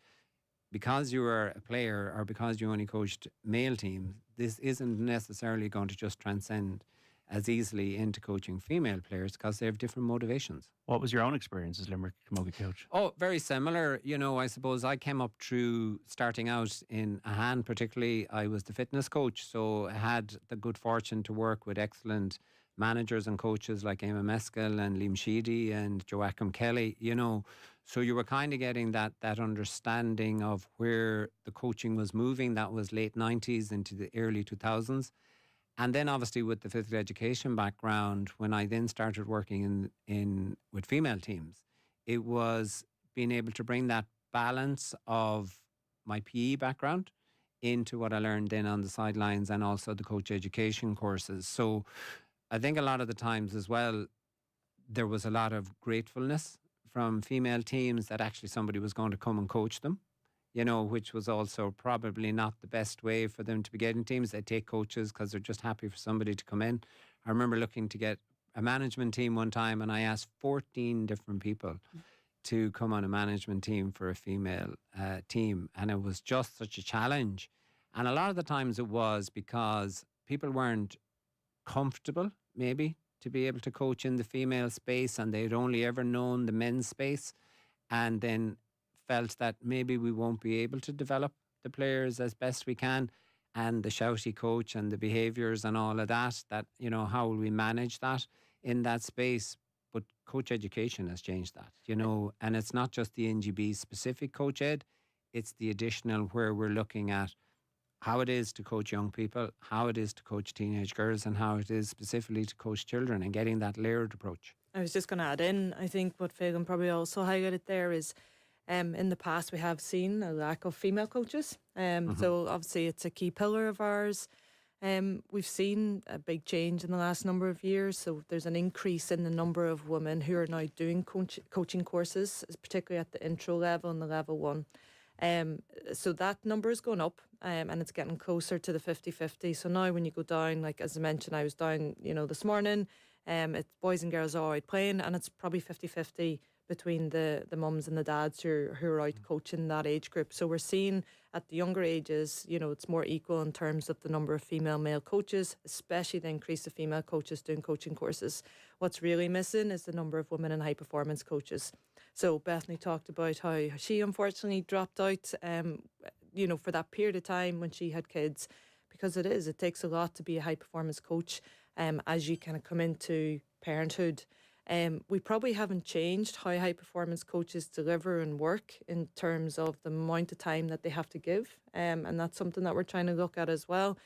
because you are a player or because you only coached male teams, this isn't necessarily going to just transcend as easily into coaching female players because they have different motivations. What was your own experience as Limerick Camogie coach? Oh, very similar. You know, I suppose I came up through starting out in Ahan particularly. I was the fitness coach, so I had the good fortune to work with excellent managers and coaches like Emma Meskel and Liam Sheedy and Joachim Kelly, you know. So you were kind of getting that understanding of where the coaching was moving. That was late 90s into the early 2000s. And then obviously with the physical education background, when I then started working in with female teams, it was being able to bring that balance of my PE background into what I learned then on the sidelines and also the coach education courses. So I think a lot of the times as well, there was a lot of gratefulness from female teams that actually somebody was going to come and coach them, you know, which was also probably not the best way for them to be getting teams. They take coaches because they're just happy for somebody to come in. I remember looking to get a management team one time, and I asked 14 different people to come on a management team for a female team, and it was just such a challenge. And a lot of the times it was because people weren't comfortable, maybe, to be able to coach in the female space, and they'd only ever known the men's space, and then felt that maybe we won't be able to develop the players as best we can, and the shouty coach and the behaviours and all of that, you know, how will we manage that in that space? But coach education has changed that, you know, and it's not just the NGB specific coach ed, it's the additional where we're looking at how it is to coach young people, how it is to coach teenage girls, and how it is specifically to coach children, and getting that layered approach. I was just going to add in, I think what Phelim probably also highlighted there is in the past we have seen a lack of female coaches. So obviously it's a key pillar of ours. We've seen a big change in the last number of years. So there's an increase in the number of women who are now doing coaching courses, particularly at the intro level and the level 1. So that number is going up, and it's getting closer to the 50-50. So now when you go down, like as I mentioned, I was down, you know, this morning, it's boys and girls all out playing, and it's probably 50-50 between the mums and the dads who are out coaching that age group. So we're seeing at the younger ages, you know, it's more equal in terms of the number of female male coaches, especially the increase of female coaches doing coaching courses. What's really missing is the number of women and high performance coaches. So Bethany talked about how she unfortunately dropped out, you know, for that period of time when she had kids, because it takes a lot to be a high performance coach as you kind of come into parenthood. We probably haven't changed how high performance coaches deliver and work in terms of the amount of time that they have to give. And that's something that we're trying to look at as well,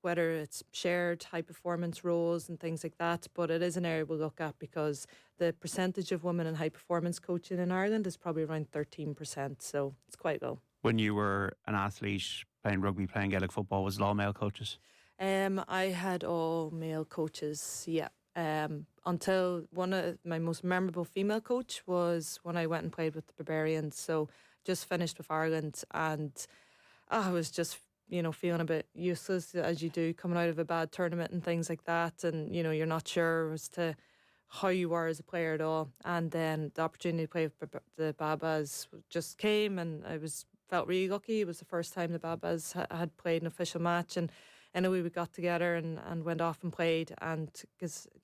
whether it's shared high performance roles and things like that. But it is an area we'll look at, because the percentage of women in high performance coaching in Ireland is probably around 13%. So it's quite low. When you were an athlete playing rugby, playing Gaelic football, was it all male coaches? I had all male coaches, yeah. Until one of my most memorable female coach was when I went and played with the Barbarians. So just finished with Ireland, and I was just, you know, feeling a bit useless, as you do coming out of a bad tournament and things like that. And, you know, you're not sure as to how you were as a player at all. And then the opportunity to play with the Babas just came, and I felt really lucky. It was the first time the Babas had played an official match, and anyway, we got together and went off and played, and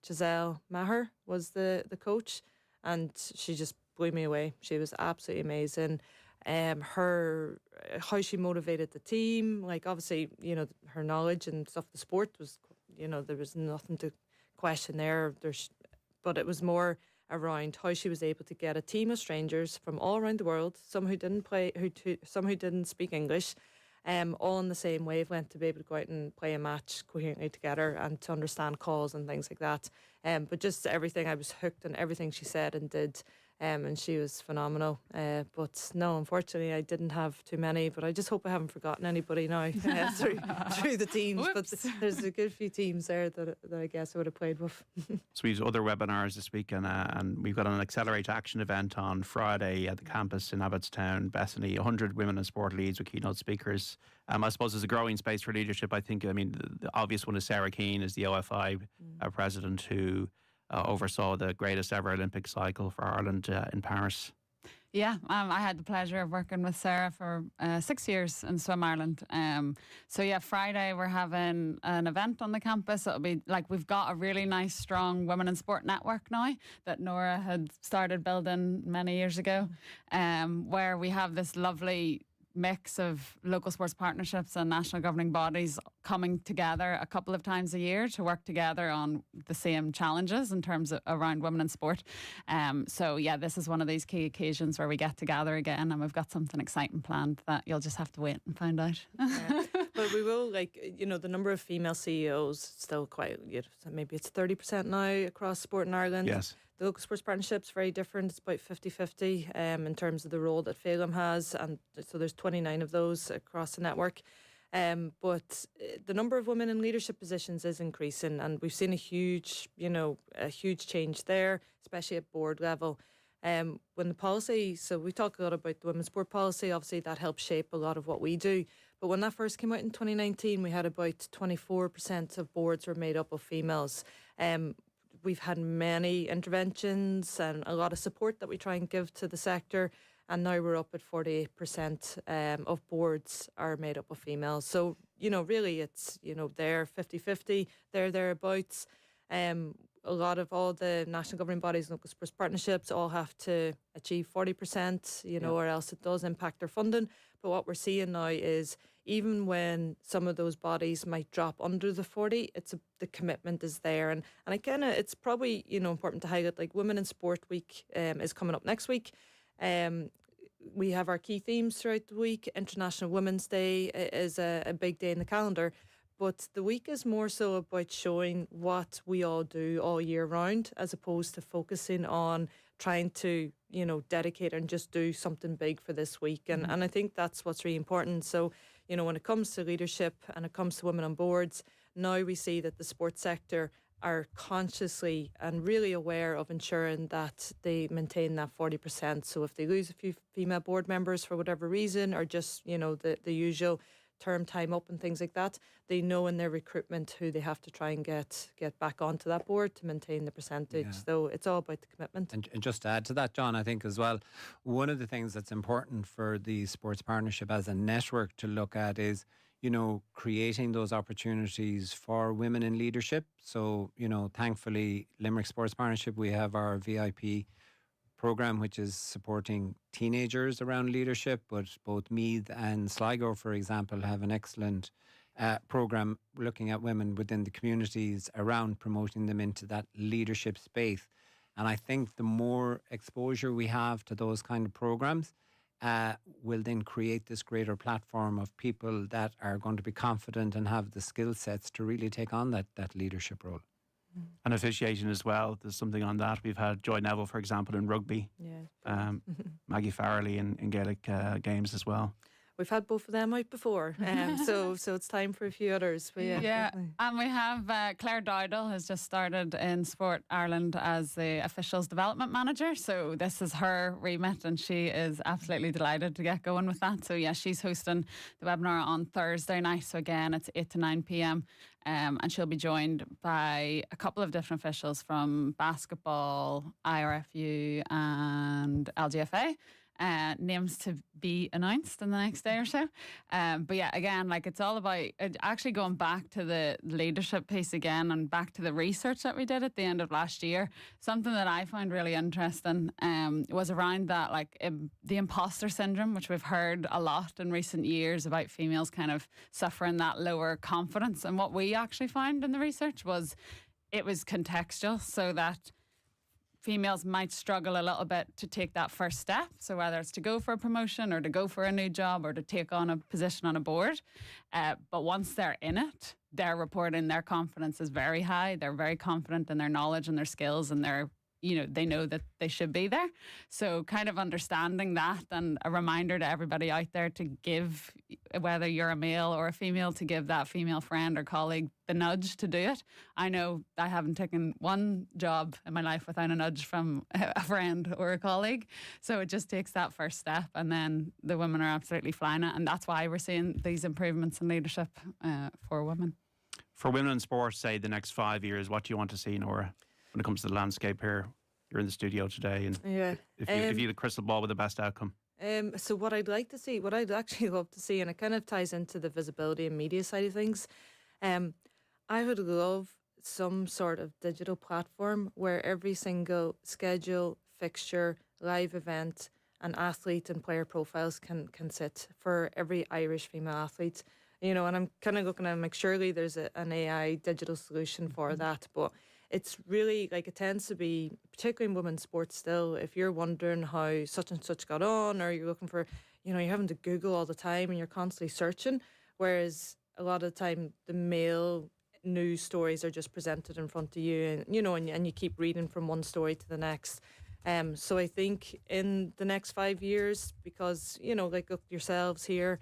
Giselle Maher was the coach, and she just blew me away. She was absolutely amazing. How she motivated the team, like obviously, you know, her knowledge and stuff, the sport was, you know, there was nothing to question there. But it was more around how she was able to get a team of strangers from all around the world, some who didn't some who didn't speak English, all in the same wavelength, to be able to go out and play a match coherently together and to understand calls and things like that. But just everything, I was hooked on everything she said and did. And she was phenomenal. But no, unfortunately, I didn't have too many. But I just hope I haven't forgotten anybody now through the teams. But there's a good few teams there that I guess I would have played with. So we have other webinars this week, and we've got an Accelerate Action event on Friday at the campus in Abbottstown. Bethany, 100 women in sport leads with keynote speakers. I suppose there's a growing space for leadership. I think, the obvious one is Sarah Keane, is the OFI president, who oversaw the greatest ever Olympic cycle for Ireland in Paris. Yeah, I had the pleasure of working with Sarah for 6 years in Swim Ireland. So yeah, Friday we're having an event on the campus. It'll be like, we've got a really nice, strong women in sport network now that Nora had started building many years ago, where we have this lovely mix of local sports partnerships and national governing bodies coming together a couple of times a year to work together on the same challenges in terms of around women in sport. So yeah, this is one of these key occasions where we get to gather again, and we've got something exciting planned that you'll just have to wait and find out. Yeah. But we will, the number of female CEOs still quite, maybe it's 30% now across sport in Ireland. Yes. The local sports partnership's very different. It's about 50-50 in terms of the role that Phelim has, and so there's 29 of those across the network. But the number of women in leadership positions is increasing, and we've seen a huge change there, especially at board level. When the policy, so we talk a lot about the women's sport policy, obviously that helps shape a lot of what we do. But when that first came out in 2019, we had about 24% of boards were made up of females. we've had many interventions and a lot of support that we try and give to the sector. And now we're up at 48% of boards are made up of females. So, really it's, they're 50-50, thereabouts. A lot of all the national governing bodies and local sports partnerships all have to achieve 40%, or else it does impact their funding. But what we're seeing now is even when some of those bodies might drop under the 40, the commitment is there. And it's probably, important to highlight, like Women in Sport Week is coming up next week. We have our key themes throughout the week. International Women's Day is a big day in the calendar. But the week is more so about showing what we all do all year round, as opposed to focusing on trying to, dedicate and just do something big for this week. And I think that's what's really important. So, when it comes to leadership and it comes to women on boards, now we see that the sports sector are consciously and really aware of ensuring that they maintain that 40%. So if they lose a few female board members for whatever reason, or just, the usual term time up and things like that, they know in their recruitment who they have to try and get back onto that board to maintain the percentage. Yeah. So it's all about the commitment. And just to add to that, John, I think as well, one of the things that's important for the sports partnership as a network to look at is, creating those opportunities for women in leadership. So, thankfully, Limerick Sports Partnership, we have our VIP program, which is supporting teenagers around leadership, but both Meath and Sligo, for example, have an excellent program looking at women within the communities around promoting them into that leadership space. And I think the more exposure we have to those kind of programs will then create this greater platform of people that are going to be confident and have the skill sets to really take on that leadership role. And officiating as well, there's something on that. We've had Joy Neville, for example, in rugby. Yeah. Maggie Farrelly in Gaelic games as well. We've had both of them out before, so it's time for a few others. But yeah. And we have Claire Dowdall has just started in Sport Ireland as the officials development manager. So this is her remit, and she is absolutely delighted to get going with that. So yeah, she's hosting the webinar on Thursday night. So again, it's 8 to 9 p.m. And she'll be joined by a couple of different officials from basketball, IRFU, and LGFA. Names to be announced in the next day or so. But yeah, again, it's all about actually going back to the leadership piece again, and back to the research that we did at the end of last year. Something that I found really interesting was around that, the imposter syndrome, which we've heard a lot in recent years about females kind of suffering that lower confidence. And what we actually found in the research was it was contextual, so that females might struggle a little bit to take that first step. So whether it's to go for a promotion or to go for a new job or to take on a position on a board. But once they're in it, they're reporting their confidence is very high. They're very confident in their knowledge and their skills, and they know that they should be there. So kind of understanding that, and a reminder to everybody out there to give, whether you're a male or a female, to give that female friend or colleague the nudge to do it. I know I haven't taken one job in my life without a nudge from a friend or a colleague. So it just takes that first step, and then the women are absolutely flying it. And that's why we're seeing these improvements in leadership for women. For women in sports, say the next 5 years, what do you want to see, Nora? When it comes to the landscape here, you're in the studio today, and if you had a crystal ball with the best outcome. So what I'd actually love to see, and it kind of ties into the visibility and media side of things, I would love some sort of digital platform where every single schedule, fixture, live event, and athlete and player profiles can sit for every Irish female athlete. And I'm kind of looking at them surely there's an AI digital solution for that, but it's really it tends to be, particularly in women's sports still, if you're wondering how such and such got on, or you're looking for, you're having to Google all the time and you're constantly searching, whereas a lot of the time the male news stories are just presented in front of you, and and you keep reading from one story to the next. So I think in the next 5 years, because, look yourselves here,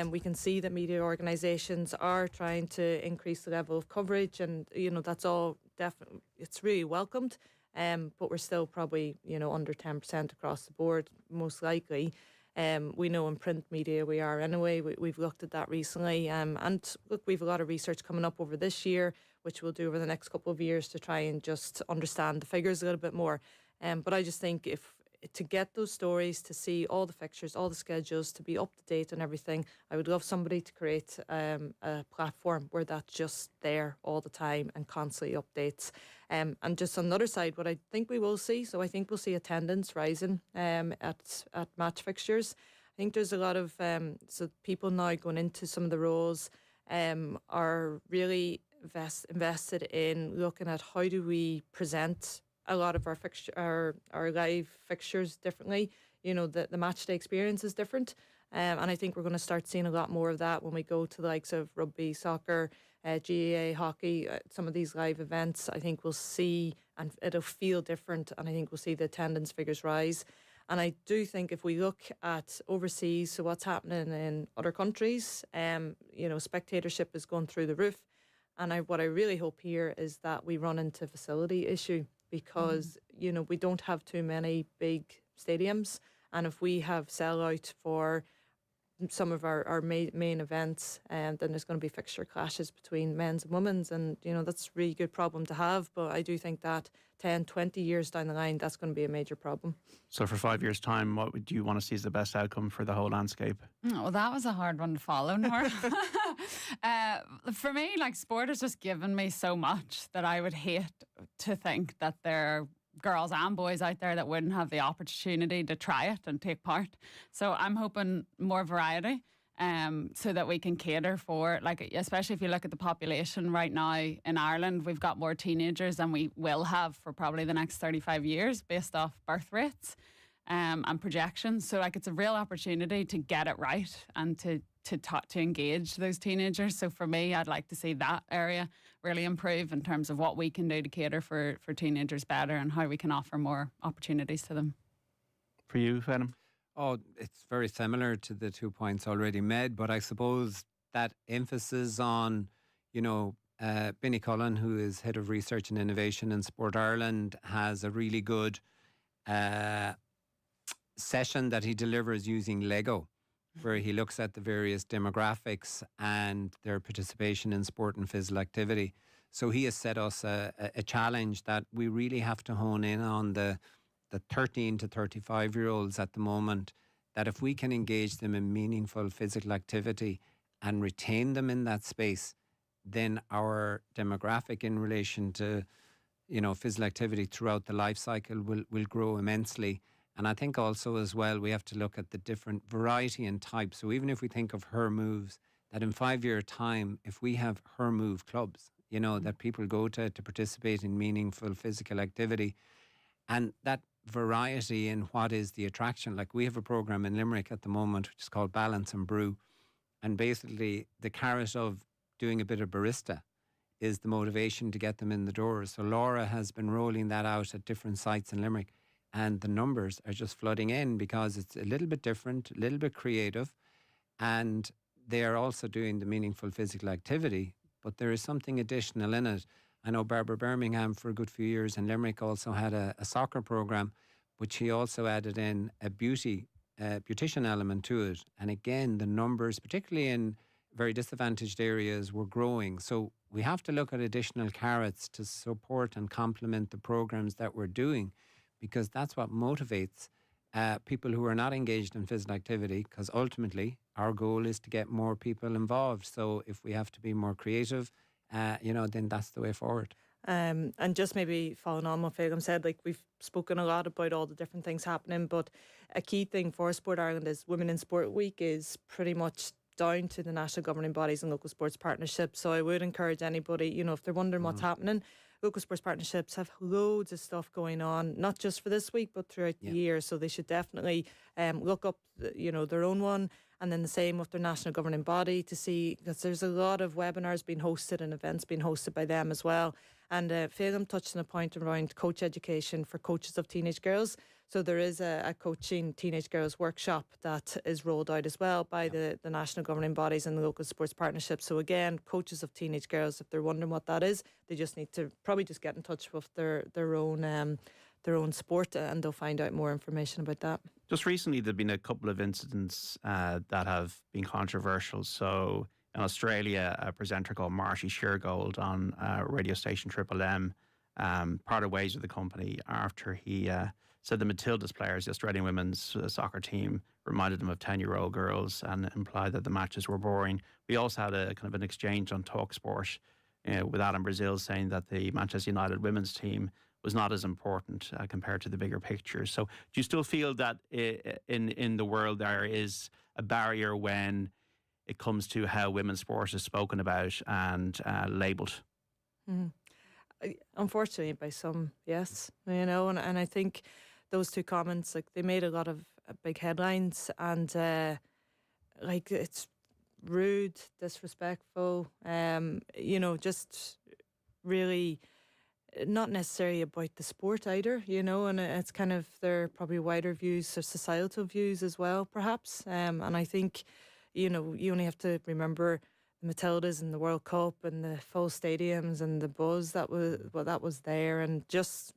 we can see that media organisations are trying to increase the level of coverage, and that's all definitely, it's really welcomed. But we're still probably under 10% across the board, most likely. We know in print media we are anyway. We've looked at that recently, and look, we've a lot of research coming up over this year which we'll do over the next couple of years to try and just understand the figures a little bit more. But I just think to get those stories, to see all the fixtures, all the schedules, to be up to date on everything, I would love somebody to create a platform where that's just there all the time and constantly updates. And just on the other side, what I think we will see, so I think we'll see attendance rising at match fixtures. I think there's a lot of so people now going into some of the roles are really invested in looking at how do we present a lot of our live fixtures differently. You know, the match day experience is different. And I think we're going to start seeing a lot more of that when we go to the likes of rugby, soccer, GAA, hockey, some of these live events. I think we'll see, and it'll feel different, and I think we'll see the attendance figures rise. And I do think if we look at overseas, so what's happening in other countries, you know, spectatorship is going through the roof. And what I really hope here is that we run into facility issue, because, you know, we don't have too many big stadiums. And if we have sellout for some of our main events, then there's going to be fixture clashes between men's and women's. And, you know, that's a really good problem to have. But I do think that 10, 20 years down the line, that's going to be a major problem. So for 5 years' time, what would you want to see as the best outcome for the whole landscape? Well, that was a hard one to follow, Nora. For me, like, sport has just given me so much that I would hate to think that there are girls and boys out there that wouldn't have the opportunity to try it and take part. So I'm hoping more variety, so that we can cater for, like, especially if you look at the population right now in Ireland, we've got more teenagers than we will have for probably the next 35 years based off birth rates and projections. So, like, it's a real opportunity to get it right and to engage those teenagers. So for me, I'd like to see that area really improve in terms of what we can do to cater for teenagers better and how we can offer more opportunities to them. For you, Phelim? Oh, it's very similar to the 2 points already made, but I suppose that emphasis on, you know, Benny Cullen, who is Head of Research and Innovation in Sport Ireland, has a really good session that he delivers using Lego, where he looks at the various demographics and their participation in sport and physical activity. So he has set us a challenge that we really have to hone in on the 13 to 35-year-olds at the moment, that if we can engage them in meaningful physical activity and retain them in that space, then our demographic in relation to, you know, physical activity throughout the life cycle will grow immensely. And I think also as well, we have to look at the different variety and type. So even if we think of her moves, that in 5-year time, if we have her move clubs, you know, that people go to participate in meaningful physical activity, and that variety in what is the attraction. Like, we have a program in Limerick at the moment, which is called Balance and Brew. And basically the carrot of doing a bit of barista is the motivation to get them in the doors. So Laura has been rolling that out at different sites in Limerick. And the numbers are just flooding in because it's a little bit different, a little bit creative. And they are also doing the meaningful physical activity, but there is something additional in it. I know Barbara Birmingham for a good few years in Limerick also had a soccer program, but she also added in a beautician element to it. And again, the numbers, particularly in very disadvantaged areas, were growing. So we have to look at additional carrots to support and complement the programs that we're doing, because that's what motivates people who are not engaged in physical activity, because ultimately our goal is to get more people involved. So if we have to be more creative, you know, then that's the way forward. And just maybe following on what Phelim said, like, we've spoken a lot about all the different things happening, but a key thing for Sport Ireland is Women in Sport Week is pretty much down to the national governing bodies and local sports partnerships. So I would encourage anybody, you know, if they're wondering what's happening, local sports partnerships have loads of stuff going on, not just for this week, but throughout the year. So they should definitely look up, you know, their own one, and then the same with their national governing body to see, because there's a lot of webinars being hosted and events being hosted by them as well. And Phelim touched on a point around coach education for coaches of teenage girls. So there is a coaching teenage girls workshop that is rolled out as well by the national governing bodies and the local sports partnerships. So again, coaches of teenage girls, if they're wondering what that is, they just need to probably just get in touch with their own sport, and they'll find out more information about that. Just recently, there've been a couple of incidents that have been controversial. So in Australia, a presenter called Marshy Sheargold on radio station Triple M parted ways with the company after he said the Matildas players, the Australian women's soccer team, reminded him of 10-year-old girls and implied that the matches were boring. We also had a kind of an exchange on TalkSport with Adam Brazil saying that the Manchester United women's team was not as important compared to the bigger picture. So do you still feel that in the world there is a barrier when it comes to how women's sport is spoken about and labelled? Unfortunately, by some, yes. And I think those two comments, like, they made a lot of big headlines, and like, it's rude, disrespectful, just really not necessarily about the sport either, and it's kind of their probably wider views or societal views as well, perhaps. And I think, you only have to remember the Matildas and the World Cup and the full stadiums and the buzz that was there, and just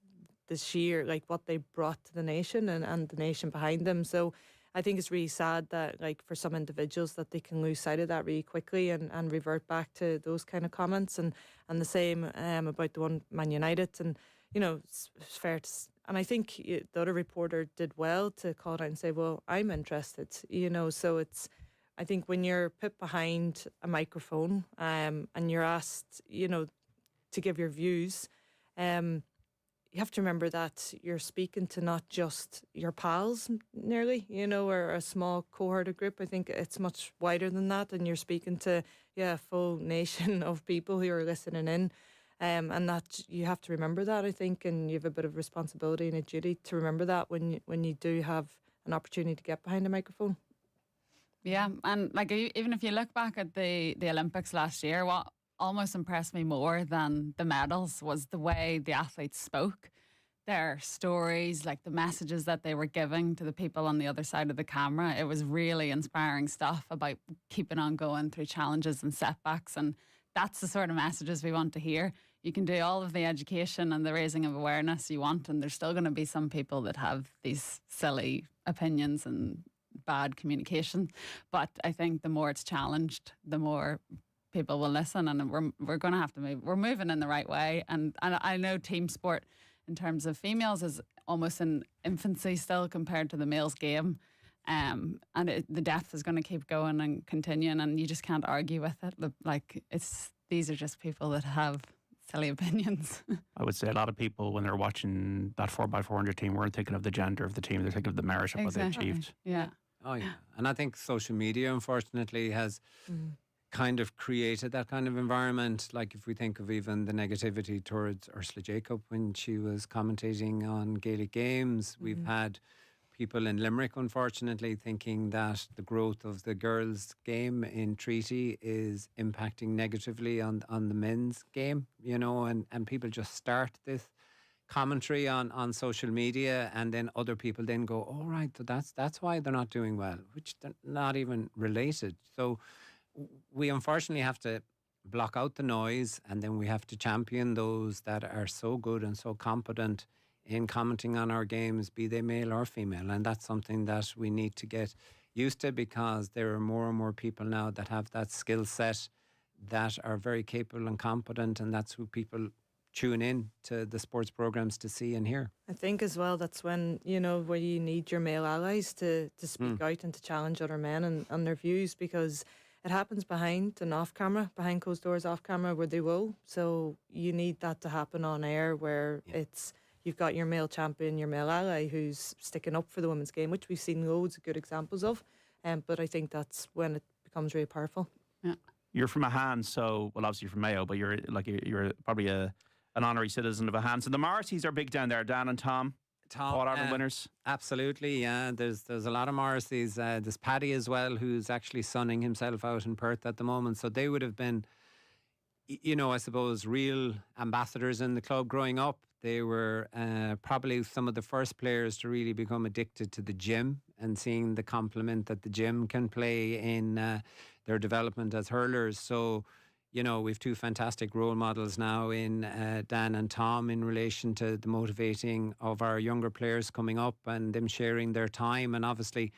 the sheer, like, what they brought to the nation and the nation behind them. So I think it's really sad that, like, for some individuals, that they can lose sight of that really quickly and revert back to those kind of comments, and the same about the one Man United. And it's fair to, and I think the other reporter did well to call it out and say, well, I'm interested, so it's, I think when you're put behind a microphone and you're asked, to give your views, you have to remember that you're speaking to not just your pals nearly, or a small cohort of group. I think it's much wider than that, and you're speaking to a full nation of people who are listening in, and that you have to remember that, I think, and you have a bit of responsibility and a duty to remember that when you do have an opportunity to get behind a microphone. Yeah, and like, even if you look back at the Olympics last year, what almost impressed me more than the medals was the way the athletes spoke. Their stories, like the messages that they were giving to the people on the other side of the camera. It was really inspiring stuff about keeping on going through challenges and setbacks, and that's the sort of messages we want to hear. You can do all of the education and the raising of awareness you want, and there's still going to be some people that have these silly opinions and bad communication. But I think the more it's challenged, the more people will listen, and we're going to have to move. We're moving in the right way, and I know team sport in terms of females is almost in infancy still compared to the males game, and the depth is going to keep going and continuing, and you just can't argue with it. Like, these are just people that have silly opinions. I would say a lot of people, when they're watching that 4x400 team, weren't thinking of the gender of the team, they're thinking of the merit of what they achieved. Yeah. Oh yeah, and I think social media, unfortunately, has kind of created that kind of environment. Like, if we think of even the negativity towards Ursula Jacob when she was commentating on Gaelic games, we've had people in Limerick, unfortunately, thinking that the growth of the girls' game in Treaty is impacting negatively on the men's game, and people just start this commentary on social media, and then other people then go, oh right, that's why they're not doing well, which they're not even related. So we unfortunately have to block out the noise, and then we have to champion those that are so good and so competent in commenting on our games, be they male or female. And that's something that we need to get used to, because there are more and more people now that have that skill set, that are very capable and competent, and that's who people tune in to the sports programs to see and hear. I think as well that's when, where you need your male allies to speak out and to challenge other men and their views, because it happens behind and off camera, behind closed doors, off camera, where they will. So you need that to happen on air, where it's, you've got your male champion, your male ally who's sticking up for the women's game, which we've seen loads of good examples of. But I think that's when it becomes really powerful. Yeah. You're from Ahan, so, well, obviously you're from Mayo, but you're probably an honorary citizen of Ahan. So the Morrisseys are big down there, Dan and Tom. All Ireland winners. Absolutely, yeah. There's a lot of Morrisseys. There's Paddy as well, who's actually sunning himself out in Perth at the moment. So they would have been, I suppose, real ambassadors in the club growing up. They were probably some of the first players to really become addicted to the gym, and seeing the complement that the gym can play in their development as hurlers. So, we've two fantastic role models now in Dan and Tom in relation to the motivating of our younger players coming up and them sharing their time. And obviously,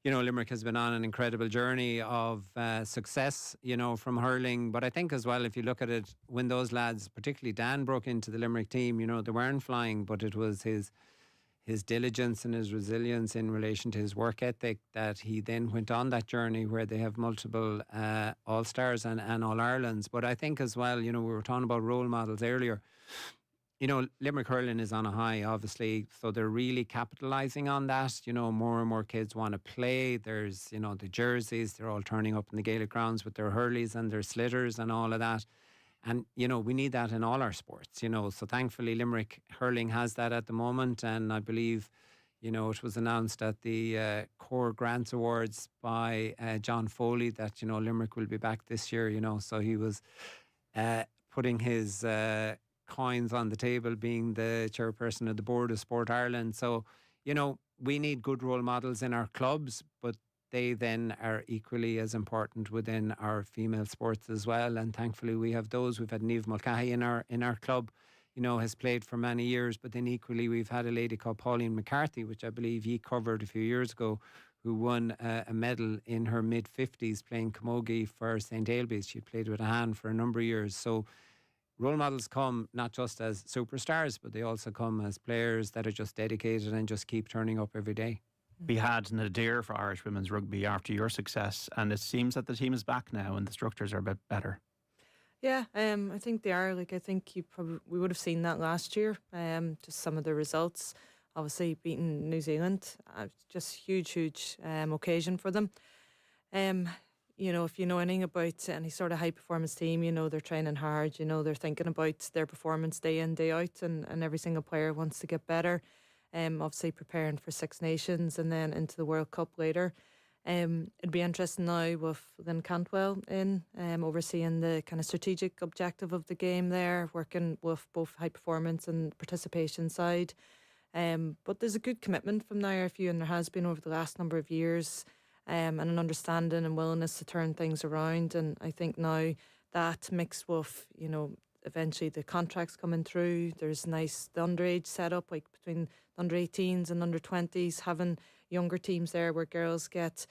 Limerick has been on an incredible journey of success, from hurling. But I think as well, if you look at it, when those lads, particularly Dan, broke into the Limerick team, they weren't flying, but it was his diligence and his resilience in relation to his work ethic that he then went on that journey where they have multiple All-Stars and All-Irelands. But I think as well, we were talking about role models earlier. Limerick hurling is on a high, obviously, so they're really capitalising on that. More and more kids want to play. There's, the jerseys, they're all turning up in the Gaelic grounds with their hurleys and their slitters and all of that. And, we need that in all our sports, So thankfully, Limerick hurling has that at the moment. And I believe, it was announced at the Core Grants Awards by John Foley that, Limerick will be back this year, So he was putting his coins on the table, being the chairperson of the board of Sport Ireland. So, we need good role models in our clubs, but they then are equally as important within our female sports as well. And thankfully we have those. We've had Niamh Mulcahy in our club, has played for many years, but then equally we've had a lady called Pauline McCarthy, which I believe ye covered a few years ago, who won a medal in her mid-50s playing camogie for St. Ailbe's. She played with a hand for a number of years. So role models come not just as superstars, but they also come as players that are just dedicated and just keep turning up every day. We had Nadir for Irish women's rugby after your success, and it seems that the team is back now and the structures are a bit better. Yeah, I think they are. I think we would have seen that last year. Just some of the results, obviously beating New Zealand, just huge occasion for them. If you know anything about any sort of high performance team, they're training hard. They're thinking about their performance day in, day out, and every single player wants to get better. Obviously preparing for Six Nations and then into the World Cup later. It'd be interesting now with Lynn Cantwell in, overseeing the kind of strategic objective of the game there, working with both high performance and participation side. But there's a good commitment from the IRFU, and there has been over the last number of years, and an understanding and willingness to turn things around. And I think now that mixed with, eventually the contracts coming through, there's the underage setup, like between under 18s and under 20s, having younger teams there where girls get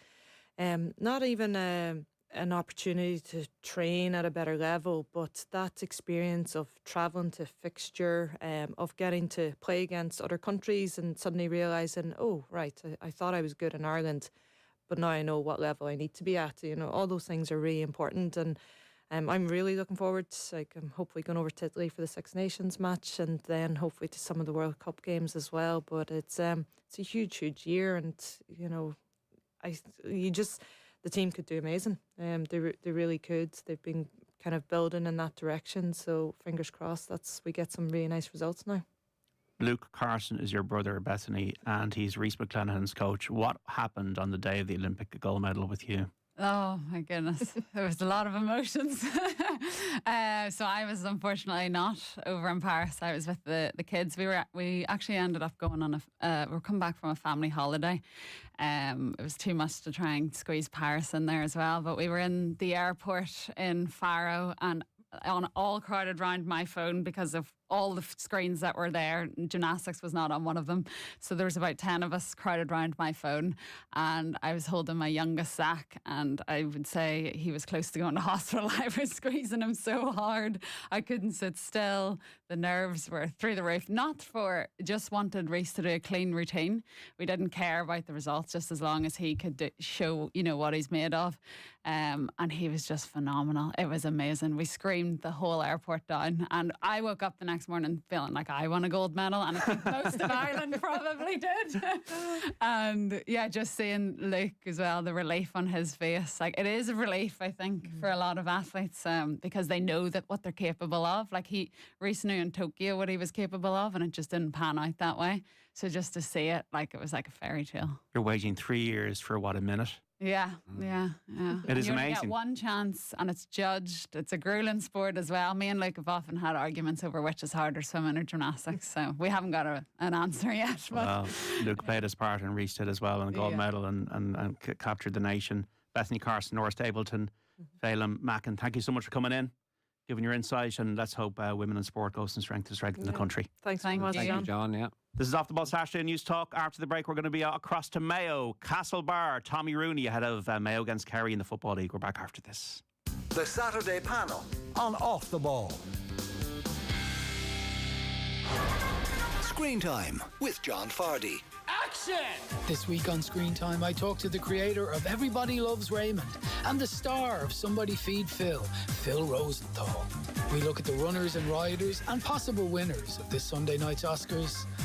not even an opportunity to train at a better level, but that experience of travelling to fixture, of getting to play against other countries and suddenly realising, oh, right, I thought I was good in Ireland, but now I know what level I need to be at. All those things are really important. And I'm really looking forward to, I'm hopefully going over to Italy for the Six Nations match, and then hopefully to some of the World Cup games as well. But it's a huge year, and the team could do amazing. They really could. They've been kind of building in that direction. So fingers crossed we get some really nice results now. Luke Carson is your brother, Bethany, and he's Rhys McClanahan's coach. What happened on the day of the Olympic gold medal with you? Oh my goodness, there was a lot of emotions. So I was unfortunately not over in Paris. I was with the kids. We actually ended up going on we're coming back from a family holiday. It was too much to try and squeeze Paris in there as well. But we were in the airport in Faro and all crowded round my phone because of all the screens that were there. Gymnastics was not on one of them. So there was about 10 of us crowded round my phone, and I was holding my youngest Zach, and I would say he was close to going to hospital. I was squeezing him so hard. I couldn't sit still. The nerves were through the roof. Just wanted Rhys to do a clean routine. We didn't care about the results, just as long as he could show, what he's made of. And he was just phenomenal. It was amazing. We screamed the whole airport down, and I woke up the next morning feeling like I won a gold medal, and I think most of Ireland probably did. And yeah, just seeing Luke as well, the relief on his face, like it is a relief, I think, for a lot of athletes, because they know that what they're capable of. Like Rhys knew in Tokyo what he was capable of, and it just didn't pan out that way. So just to see it, like it was like a fairy tale. You're waiting 3 years for a minute? Yeah. It is you amazing. You get one chance and it's judged. It's a grueling sport as well. Me and Luke have often had arguments over which is harder, swimming or gymnastics. So we haven't got an answer yet. But well, Luke played his part and Rhys did as well, and a gold medal and captured the nation. Bethany Carson, Nora Stapleton, Phelim Macken, thank you so much for coming in. giving your insight, and let's hope women in sport goes from strength to strength in the country. Thanks very much, Thank you, John. Yeah. This is Off the Ball Saturday News Talk. After the break, we're going to be across to Mayo, Castlebar, Tommy Rooney ahead of Mayo against Kerry in the Football League. We're back after this. The Saturday panel on Off the Ball. Screen Time with John Fardy. Action! This week on Screen Time, I talk to the creator of Everybody Loves Raymond and the star of Somebody Feed Phil, Phil Rosenthal. We look at the runners and riders and possible winners of this Sunday night's Oscars.